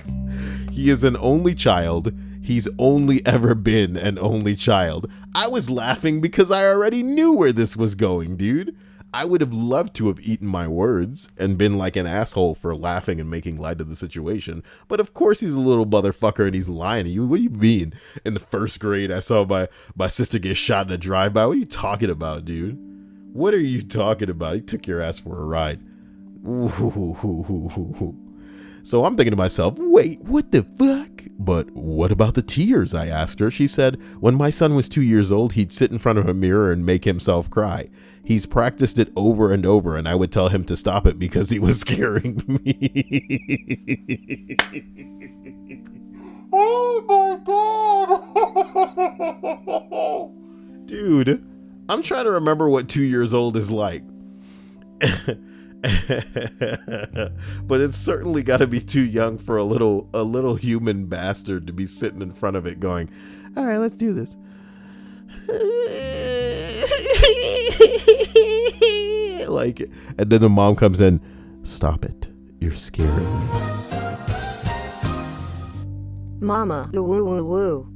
He is an only child. He's only ever been an only child. I was laughing because I already knew where this was going, dude. I would have loved to have eaten my words and been like an asshole for laughing and making light of the situation. But of course he's a little motherfucker and he's lying to you. What do you mean? In the first grade, I saw my sister get shot in a drive-by. What are you talking about, dude? What are you talking about? He took your ass for a ride. Ooh. So I'm thinking to myself, wait, what the fuck? But what about the tears? I asked her. She said, when my son was 2 years old, he'd sit in front of a mirror and make himself cry. He's practiced it over and over, and I would tell him to stop it because he was scaring me. Oh my God. Dude, I'm trying to remember what 2 years old is like. But it's certainly got to be too young for a little human bastard to be sitting in front of it going, all right, let's do this. Like, and then the mom comes in, stop it, you're scaring me. Mama, woo woo woo.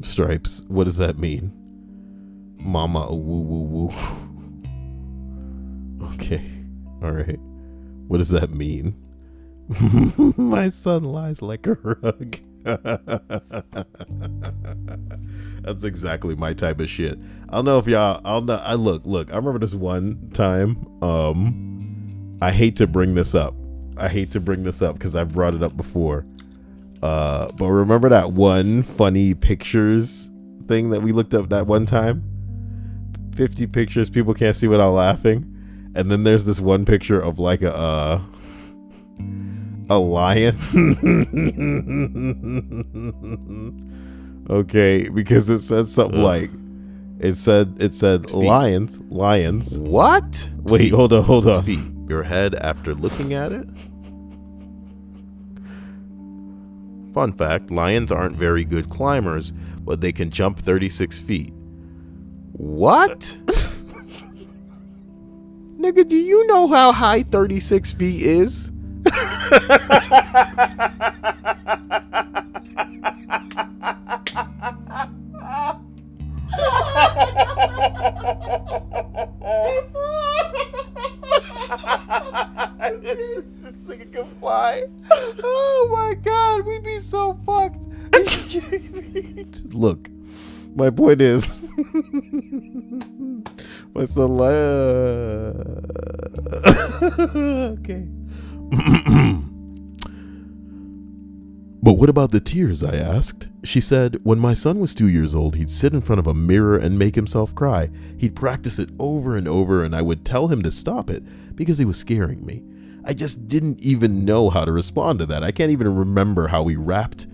Stripes, what does that mean? Mama, woo woo woo. Okay, all right. What does that mean? My son lies like a rug. That's exactly my type of shit. I don't know if y'all. Look. I remember this one time. I hate to bring this up. Because I've brought it up before. But remember that one funny pictures thing that we looked up that one time? 50 pictures, people can't see without laughing. And then there's this one picture of like a lion. Okay, because it said something like it said lions. What? Wait, hold on. Feet. Your head after looking at it? Fun fact, lions aren't very good climbers, but they can jump 36 feet. What? Nigga, do you know how high 36 feet is? This nigga can fly. Oh my God, we'd be so fucked. Look, my point is, my son. Okay. But what about the tears? I asked. She said, when my son was 2 years old, he'd sit in front of a mirror and make himself cry. He'd practice it over and over, and I would tell him to stop it because he was scaring me. I just didn't even know how to respond to that. I can't even remember how we wrapped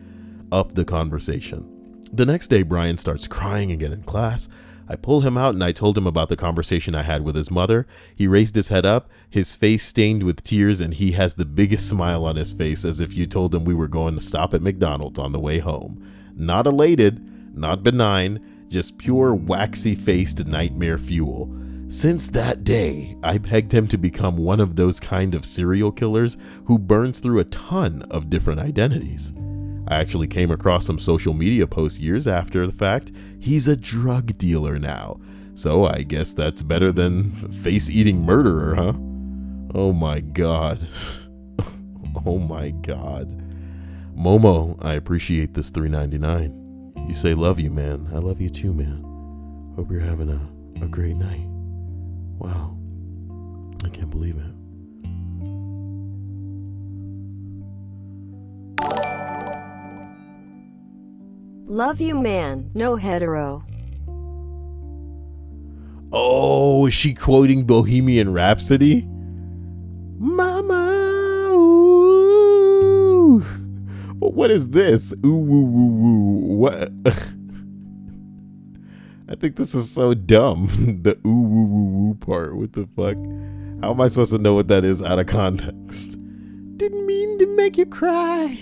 up the conversation. The next day, Brian starts crying again in class. I pull him out and I told him about the conversation I had with his mother. He raised his head up, his face stained with tears, and he has the biggest smile on his face as if you told him we were going to stop at McDonald's on the way home. Not elated, not benign, just pure waxy-faced nightmare fuel. Since that day, I pegged him to become one of those kind of serial killers who burns through a ton of different identities. I actually came across some social media posts years after the fact. He's a drug dealer now. So I guess that's better than face-eating murderer, huh? Oh my God. Oh my God. Momo, I appreciate this $3.99. You say love you, man. I love you too, man. Hope you're having a great night. Wow. I can't believe it. Love you, man. No hetero. Oh, is she quoting Bohemian Rhapsody? Mama, ooh. What is this? Ooh, woo, woo, woo. What? I think this is so dumb. The ooh woo woo woo part. What the fuck? How am I supposed to know what that is out of context? Didn't mean to make you cry.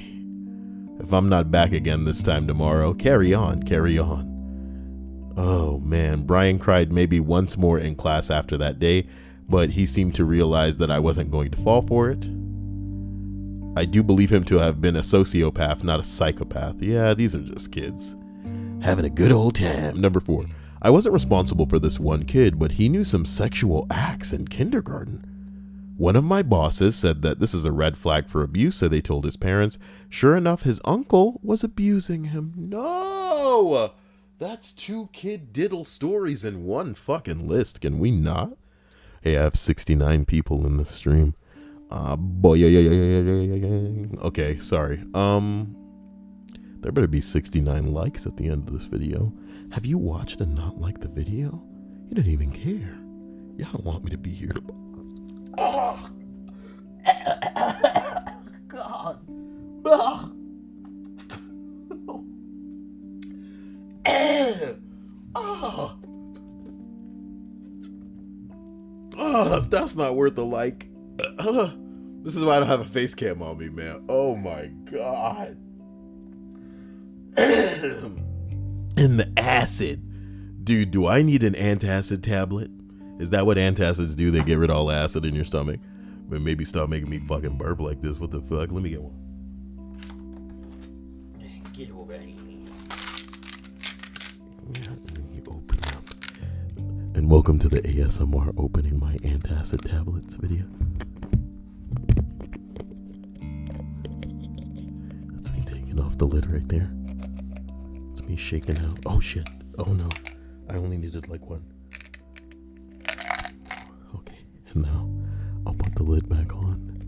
If I'm not back again this time tomorrow, carry on, carry on. Oh man, Brian cried maybe once more in class after that day, but he seemed to realize that I wasn't going to fall for it. I do believe him to have been a sociopath, not a psychopath. Yeah, these are just kids having a good old time. Number 4. I wasn't responsible for this one kid, but he knew some sexual acts in kindergarten. One of my bosses said that this is a red flag for abuse, so they told his parents. Sure enough, his uncle was abusing him. No! That's 2 kid diddle stories in one fucking list. Can we not? Hey, I have 69 people in this stream. Boy. Okay, sorry. There better be 69 likes at the end of this video. Have you watched and not liked the video? You didn't even care. Y'all don't want me to be here. Oh. God. Oh. If that's not worth a like. This is why I don't have a face cam on me, man. Oh my God. And the acid. Dude, do I need an antacid tablet? Is that what antacids do? They get rid of all acid in your stomach? But maybe stop making me fucking burp like this. What the fuck? Let me get one. Get over here. Let me open up. And welcome to the ASMR opening my antacid tablets video. That's me taking off the lid right there. It's me shaking out. Oh shit. Oh no. I only needed like one. Okay. And now I'll put the lid back on.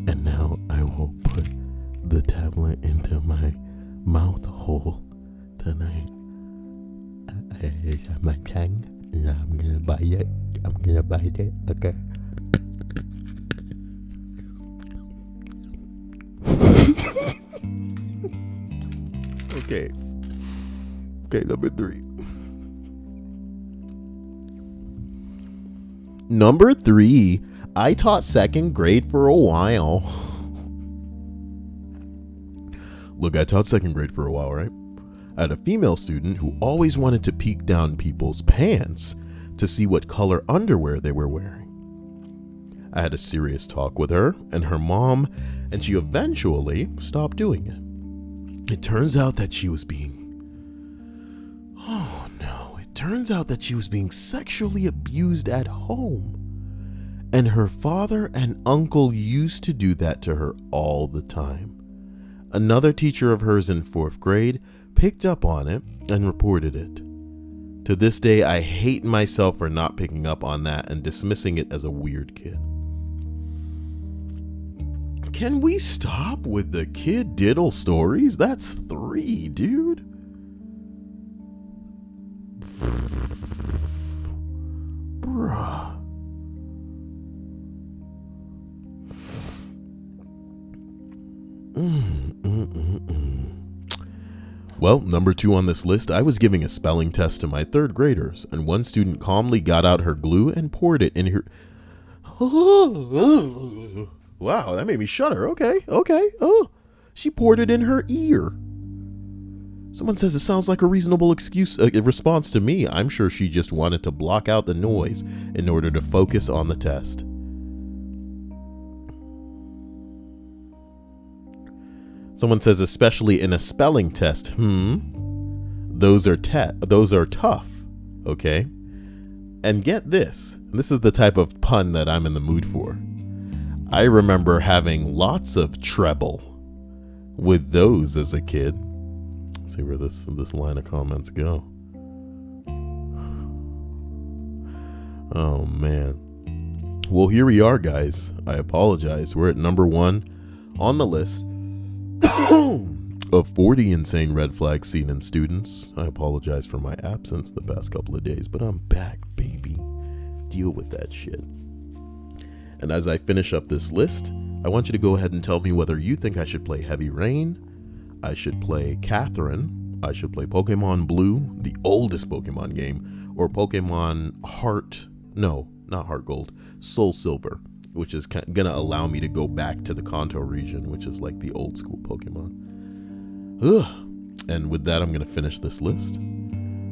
And now I will put the tablet into my mouth hole tonight. It's on my tongue, and I'm gonna bite it. Okay. Okay, number 3. Number 3, I taught second grade for a while. Look, I taught second grade for a while, right? I had a female student who always wanted to peek down people's pants to see what color underwear they were wearing. I had a serious talk with her and her mom, and she eventually stopped doing it. It turns out that she was being sexually abused at home. And her father and uncle used to do that to her all the time. Another teacher of hers in 4th grade picked up on it and reported it. To this day, I hate myself for not picking up on that and dismissing it as a weird kid. Can we stop with the kid diddle stories? That's 3, dude. Bruh. Well, number 2 on this list, I was giving a spelling test to my 3rd graders, and one student calmly got out her glue and poured it in her... Wow, that made me shudder. Okay. Oh, she poured it in her ear. Someone says it sounds like a reasonable response to me. I'm sure she just wanted to block out the noise in order to focus on the test. Someone says, especially in a spelling test. Those are tough. Okay. And get this. This is the type of pun that I'm in the mood for. I remember having lots of treble with those as a kid. Let's see where this line of comments go. Oh, man. Well, here we are, guys. I apologize. We're at number 1 on the list of 40 insane red flags seen in students. I apologize for my absence the past couple of days, but I'm back, baby. Deal with that shit. And as I finish up this list, I want you to go ahead and tell me whether you think I should play Heavy Rain, I should play Catherine. I should play Pokemon Blue, the oldest Pokemon game, or Pokemon not Heart Gold, Soul Silver, which is gonna allow me to go back to the Kanto region, which is like the old school Pokemon. And with that, I'm gonna finish this list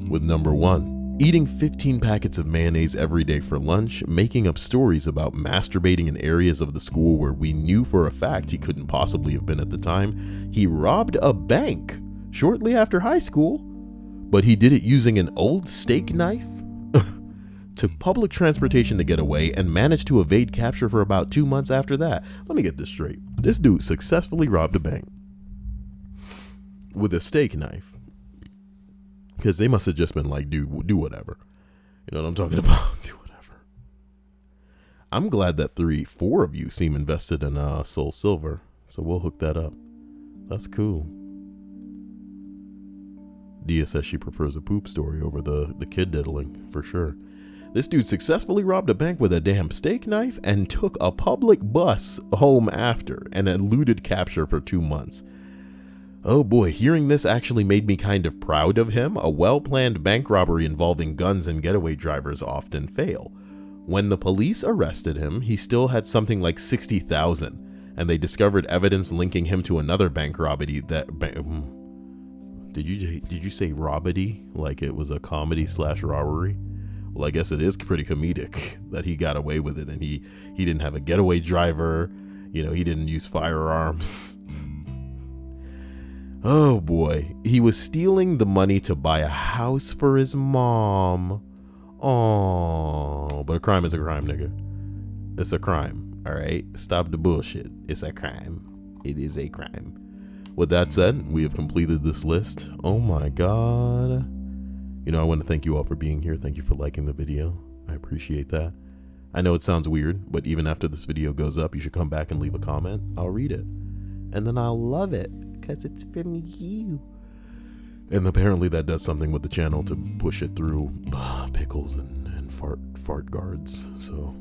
with number 1. Eating 15 packets of mayonnaise every day for lunch, making up stories about masturbating in areas of the school where we knew for a fact he couldn't possibly have been at the time. He robbed a bank shortly after high school, but he did it using an old steak knife. Took public transportation to get away and managed to evade capture for about 2 months after that. Let me get this straight. This dude successfully robbed a bank with a steak knife. Because they must have just been like, dude, do whatever. You know what I'm talking about? Do whatever. I'm glad that 4 of you seem invested in Soul Silver. So we'll hook that up. That's cool. Dia says she prefers a poop story over the kid diddling, for sure. This dude successfully robbed a bank with a damn steak knife and took a public bus home after and eluded capture for 2 months. Oh boy, hearing this actually made me kind of proud of him. A well-planned bank robbery involving guns and getaway drivers often fail. When the police arrested him, he still had something like 60,000, and they discovered evidence linking him to another bank robbery that... Did you say robbery? Like it was a comedy/robbery? Well, I guess it is pretty comedic that he got away with it, and he didn't have a getaway driver. You know, he didn't use firearms. Oh boy, he was stealing the money to buy a house for his mom. Oh, but a crime is a crime, nigga. It's a crime, all right? Stop the bullshit. It's a crime. It is a crime. With that said, we have completed this list. Oh my God. You know, I want to thank you all for being here. Thank you for liking the video. I appreciate that. I know it sounds weird, but even after this video goes up, you should come back and leave a comment. I'll read it. And then I'll love it, because it's from you. And apparently that does something with the channel to push it through pickles and fart guards. So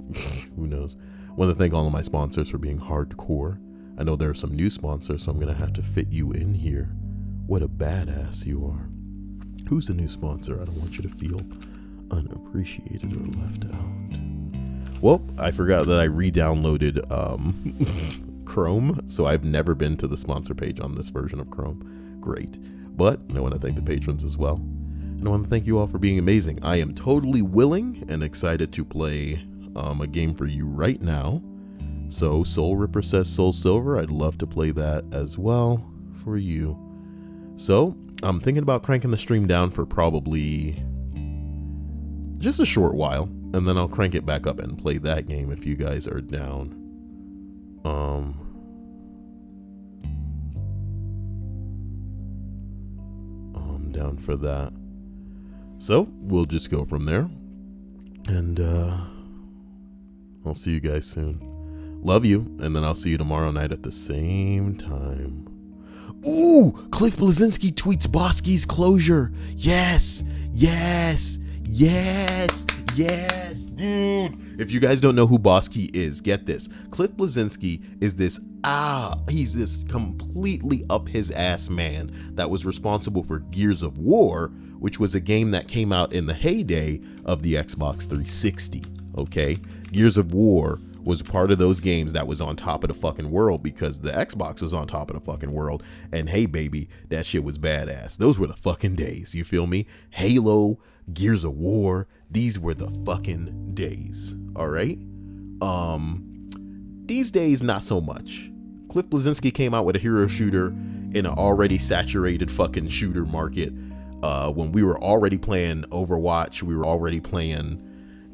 who knows? I want to thank all of my sponsors for being hardcore. I know there are some new sponsors, so I'm going to have to fit you in here. What a badass you are. Who's the new sponsor? I don't want you to feel unappreciated or left out. Well, I forgot that I re-downloaded Chrome, so I've never been to the sponsor page on this version of Chrome. Great. But I want to thank the patrons as well. And I want to thank you all for being amazing. I am totally willing and excited to play a game for you right now. So Soul Ripper says Soul Silver. I'd love to play that as well for you. So I'm thinking about cranking the stream down for probably just a short while, and then I'll crank it back up and play that game if you guys are down. I'm down for that. So we'll just go from there, and I'll see you guys soon. Love you, and then I'll see you tomorrow night at the same time. Ooh, Cliff Blazinski tweets Bosky's closure. Yes, yes, yes, yes, dude. If you guys don't know who Bosky is, get this. Cliff Blazinski is he's this completely up his ass man that was responsible for Gears of War, which was a game that came out in the heyday of the Xbox 360, okay? Gears of War was part of those games that was on top of the fucking world because the Xbox was on top of the fucking world. And hey, baby, that shit was badass. Those were the fucking days. You feel me? Halo, Gears of War, these were the fucking days. All right. These days, not so much. Cliff Blazinski came out with a hero shooter in an already saturated fucking shooter market. When we were already playing Overwatch, we were already playing,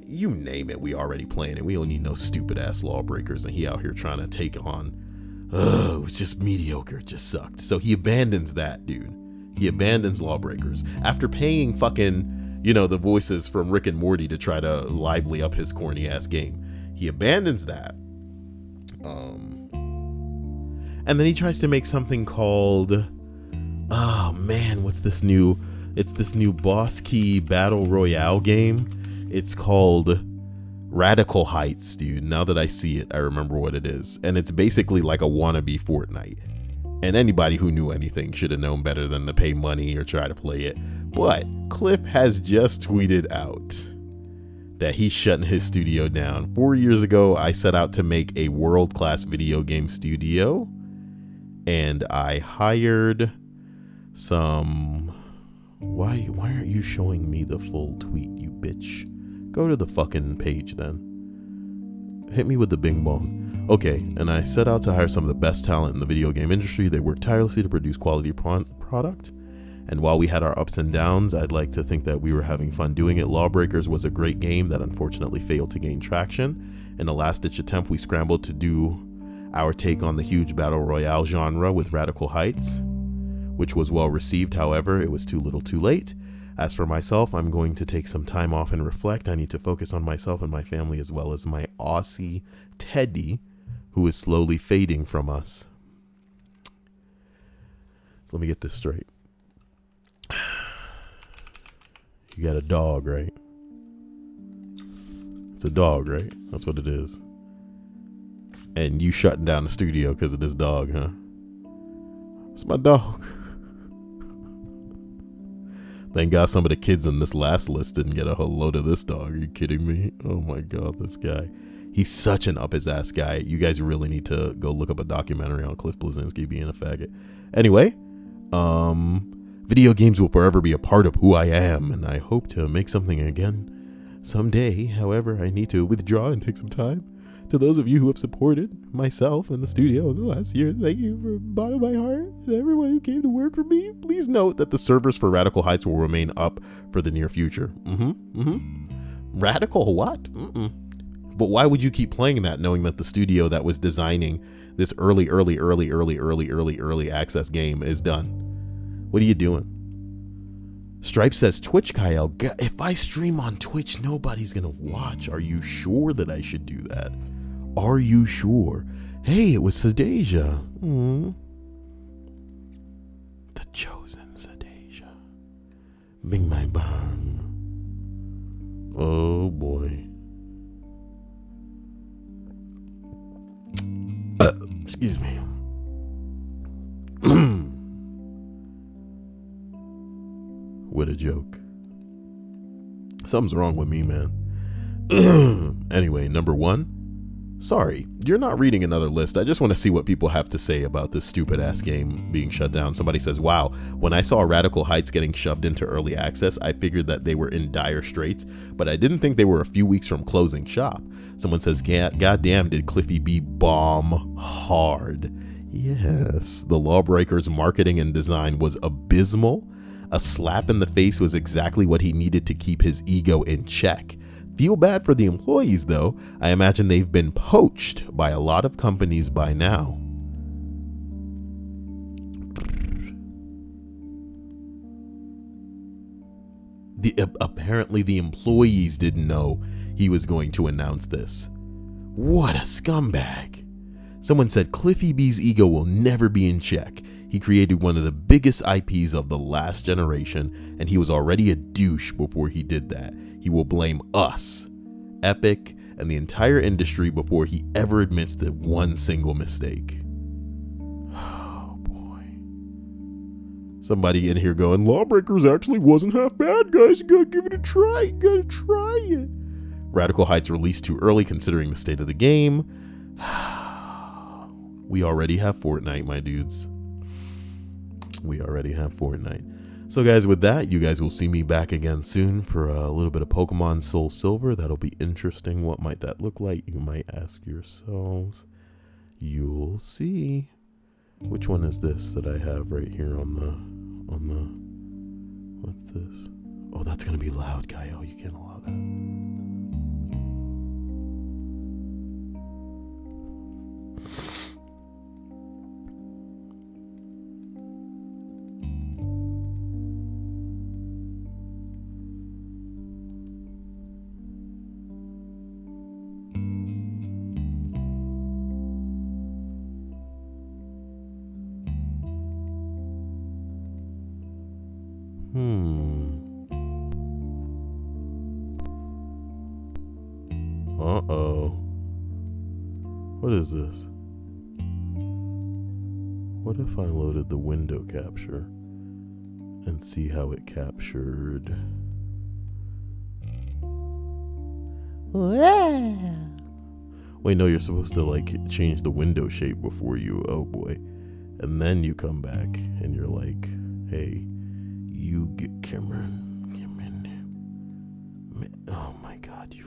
you name it, we already playing it. We don't need no stupid ass lawbreakers, and he out here trying to take on, it was just mediocre, it just sucked. So he abandons that, dude. He abandons lawbreakers after paying fucking, you know, the voices from Rick and Morty to try to lively up his corny ass game. He abandons that. And then he tries to make something called, oh man, what's this new, it's this new boss key battle royale game. It's called Radical Heights, dude. Now that I see it, I remember what it is. And it's basically like a wannabe Fortnite. And anybody who knew anything should have known better than to pay money or try to play it. But Cliff has just tweeted out that he's shutting his studio down. 4 years ago, I set out to make a world-class video game studio, and I hired some... Why aren't you showing me the full tweet, you bitch? Go to the fucking page then. Hit me with the bing bong. Okay, and I set out to hire some of the best talent in the video game industry. They worked tirelessly to produce quality product. And while we had our ups and downs, I'd like to think that we were having fun doing it. Lawbreakers was a great game that unfortunately failed to gain traction. In a last-ditch attempt, we scrambled to do our take on the huge battle royale genre with Radical Heights, which was well received. However, it was too little too late. As for myself, I'm going to take some time off and reflect. I need to focus on myself and my family, as well as my Aussie Teddy, who is slowly fading from us. So let me get this straight. You got a dog, right? It's a dog, right? That's what it is. And you shutting down the studio because of this dog, huh? It's my dog. Thank God some of the kids in this last list didn't get a whole load of this dog. Are you kidding me? Oh my God, this guy. He's such an up his ass guy. You guys really need to go look up a documentary on Cliff Bleszinski being a faggot. Anyway, video games will forever be a part of who I am, and I hope to make something again someday. However, I need to withdraw and take some time. To those of you who have supported myself and the studio in the last year, thank you from the bottom of my heart, and everyone who came to work for me. Please note that the servers for Radical Heights will remain up for the near future. Radical what? But why would you keep playing that knowing that the studio that was designing this early access game is done? What are you doing? Stripe says, Twitch, Kyle. If I stream on Twitch, nobody's going to watch. Are you sure that I should do that? Are you sure? Hey, it was Sedasia. The chosen Sedasia. Bing my bang. Oh, boy. Excuse me. What a joke. Something's wrong with me, man. Anyway, number 1. Sorry, you're not reading another list. I just want to see what people have to say about this stupid ass game being shut down. Somebody says, wow, when I saw Radical Heights getting shoved into early access, I figured that they were in dire straits, but I didn't think they were a few weeks from closing shop. Someone says, goddamn, did Cliffy B bomb hard? Yes, the Lawbreakers marketing and design was abysmal. A slap in the face was exactly what he needed to keep his ego in check. Feel bad for the employees, though. I imagine they've been poached by a lot of companies by now. Apparently the employees didn't know he was going to announce this. What a scumbag. Someone said Cliffy B's ego will never be in check. He created one of the biggest IPs of the last generation, and he was already a douche before he did that. He will blame us, Epic, and the entire industry before he ever admits to one single mistake. Oh boy. Somebody in here going, Lawbreakers actually wasn't half bad, guys. You gotta give it a try. You gotta try it. Radical Heights released too early considering the state of the game. We already have Fortnite, my dudes. We already have Fortnite. So guys, with that, you guys will see me back again soon for a little bit of Pokemon Soul Silver. That'll be interesting. What might that look like? You might ask yourselves. You'll see. Which one is this that I have right here on the what's this? Oh, that's gonna be loud, Kyle. You can't allow that. Uh-oh. What is this? What if I loaded the window capture and see how it captured? Wait, no, you're supposed to like change the window shape before you, oh boy. And then you come back and you're like, hey, you get Cameron. Oh my God, you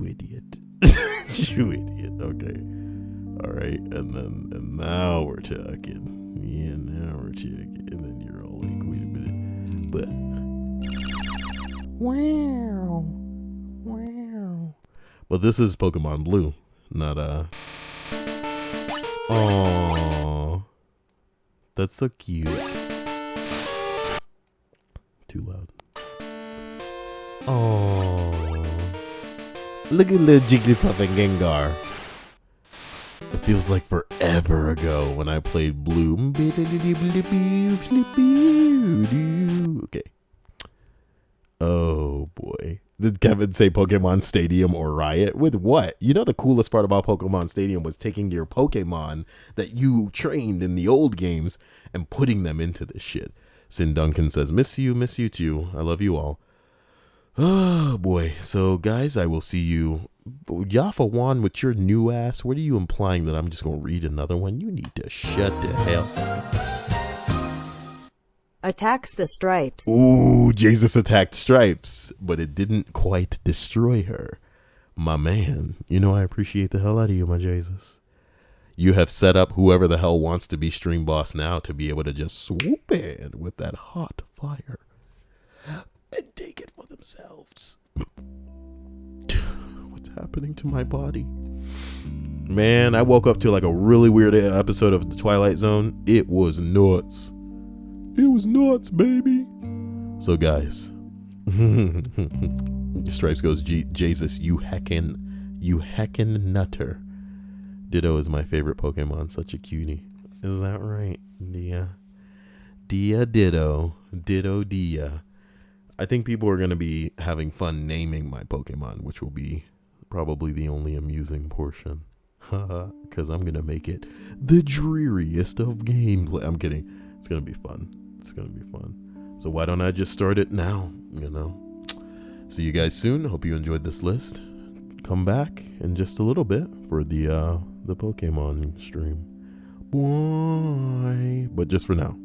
idiot. You idiot. Okay. All right. And now we're talking. Yeah, now we're talking. And then you're all like, wait a minute. But wow. But this is Pokemon Blue, not Aww. That's so cute. Too loud. Aww. Look at little Jigglypuff and Gengar. It feels like forever ago when I played Blue. Okay. Oh boy. Did Kevin say Pokemon Stadium or Riot? With what? You know the coolest part about Pokemon Stadium was taking your Pokemon that you trained in the old games and putting them into this shit. Sin Duncan says, miss you too. I love you all. Oh boy. So guys, I will see you. Yafa Wan, with your new ass, what are you implying that I'm just going to read another one? You need to shut the hell. Attacks the Stripes. Ooh, Jesus attacked Stripes, but it didn't quite destroy her. My man, you know I appreciate the hell out of you, my Jesus. You have set up whoever the hell wants to be stream boss now to be able to just swoop in with that hot fire and take it for themselves. What's happening to my body? Man, I woke up to like a really weird episode of The Twilight Zone. It was nuts. It was nuts, baby. So guys, Stripes goes, Jesus, you heckin' nutter. Ditto is my favorite Pokemon, such a cutie. Is that right, Dia? Dia Ditto. Ditto Dia. I think people are going to be having fun naming my Pokemon, which will be probably the only amusing portion. Because I'm going to make it the dreariest of gameplay. I'm kidding. It's going to be fun. It's going to be fun. So why don't I just start it now, you know? See you guys soon. Hope you enjoyed this list. Come back in just a little bit for the Pokemon stream. Bye. But just for now.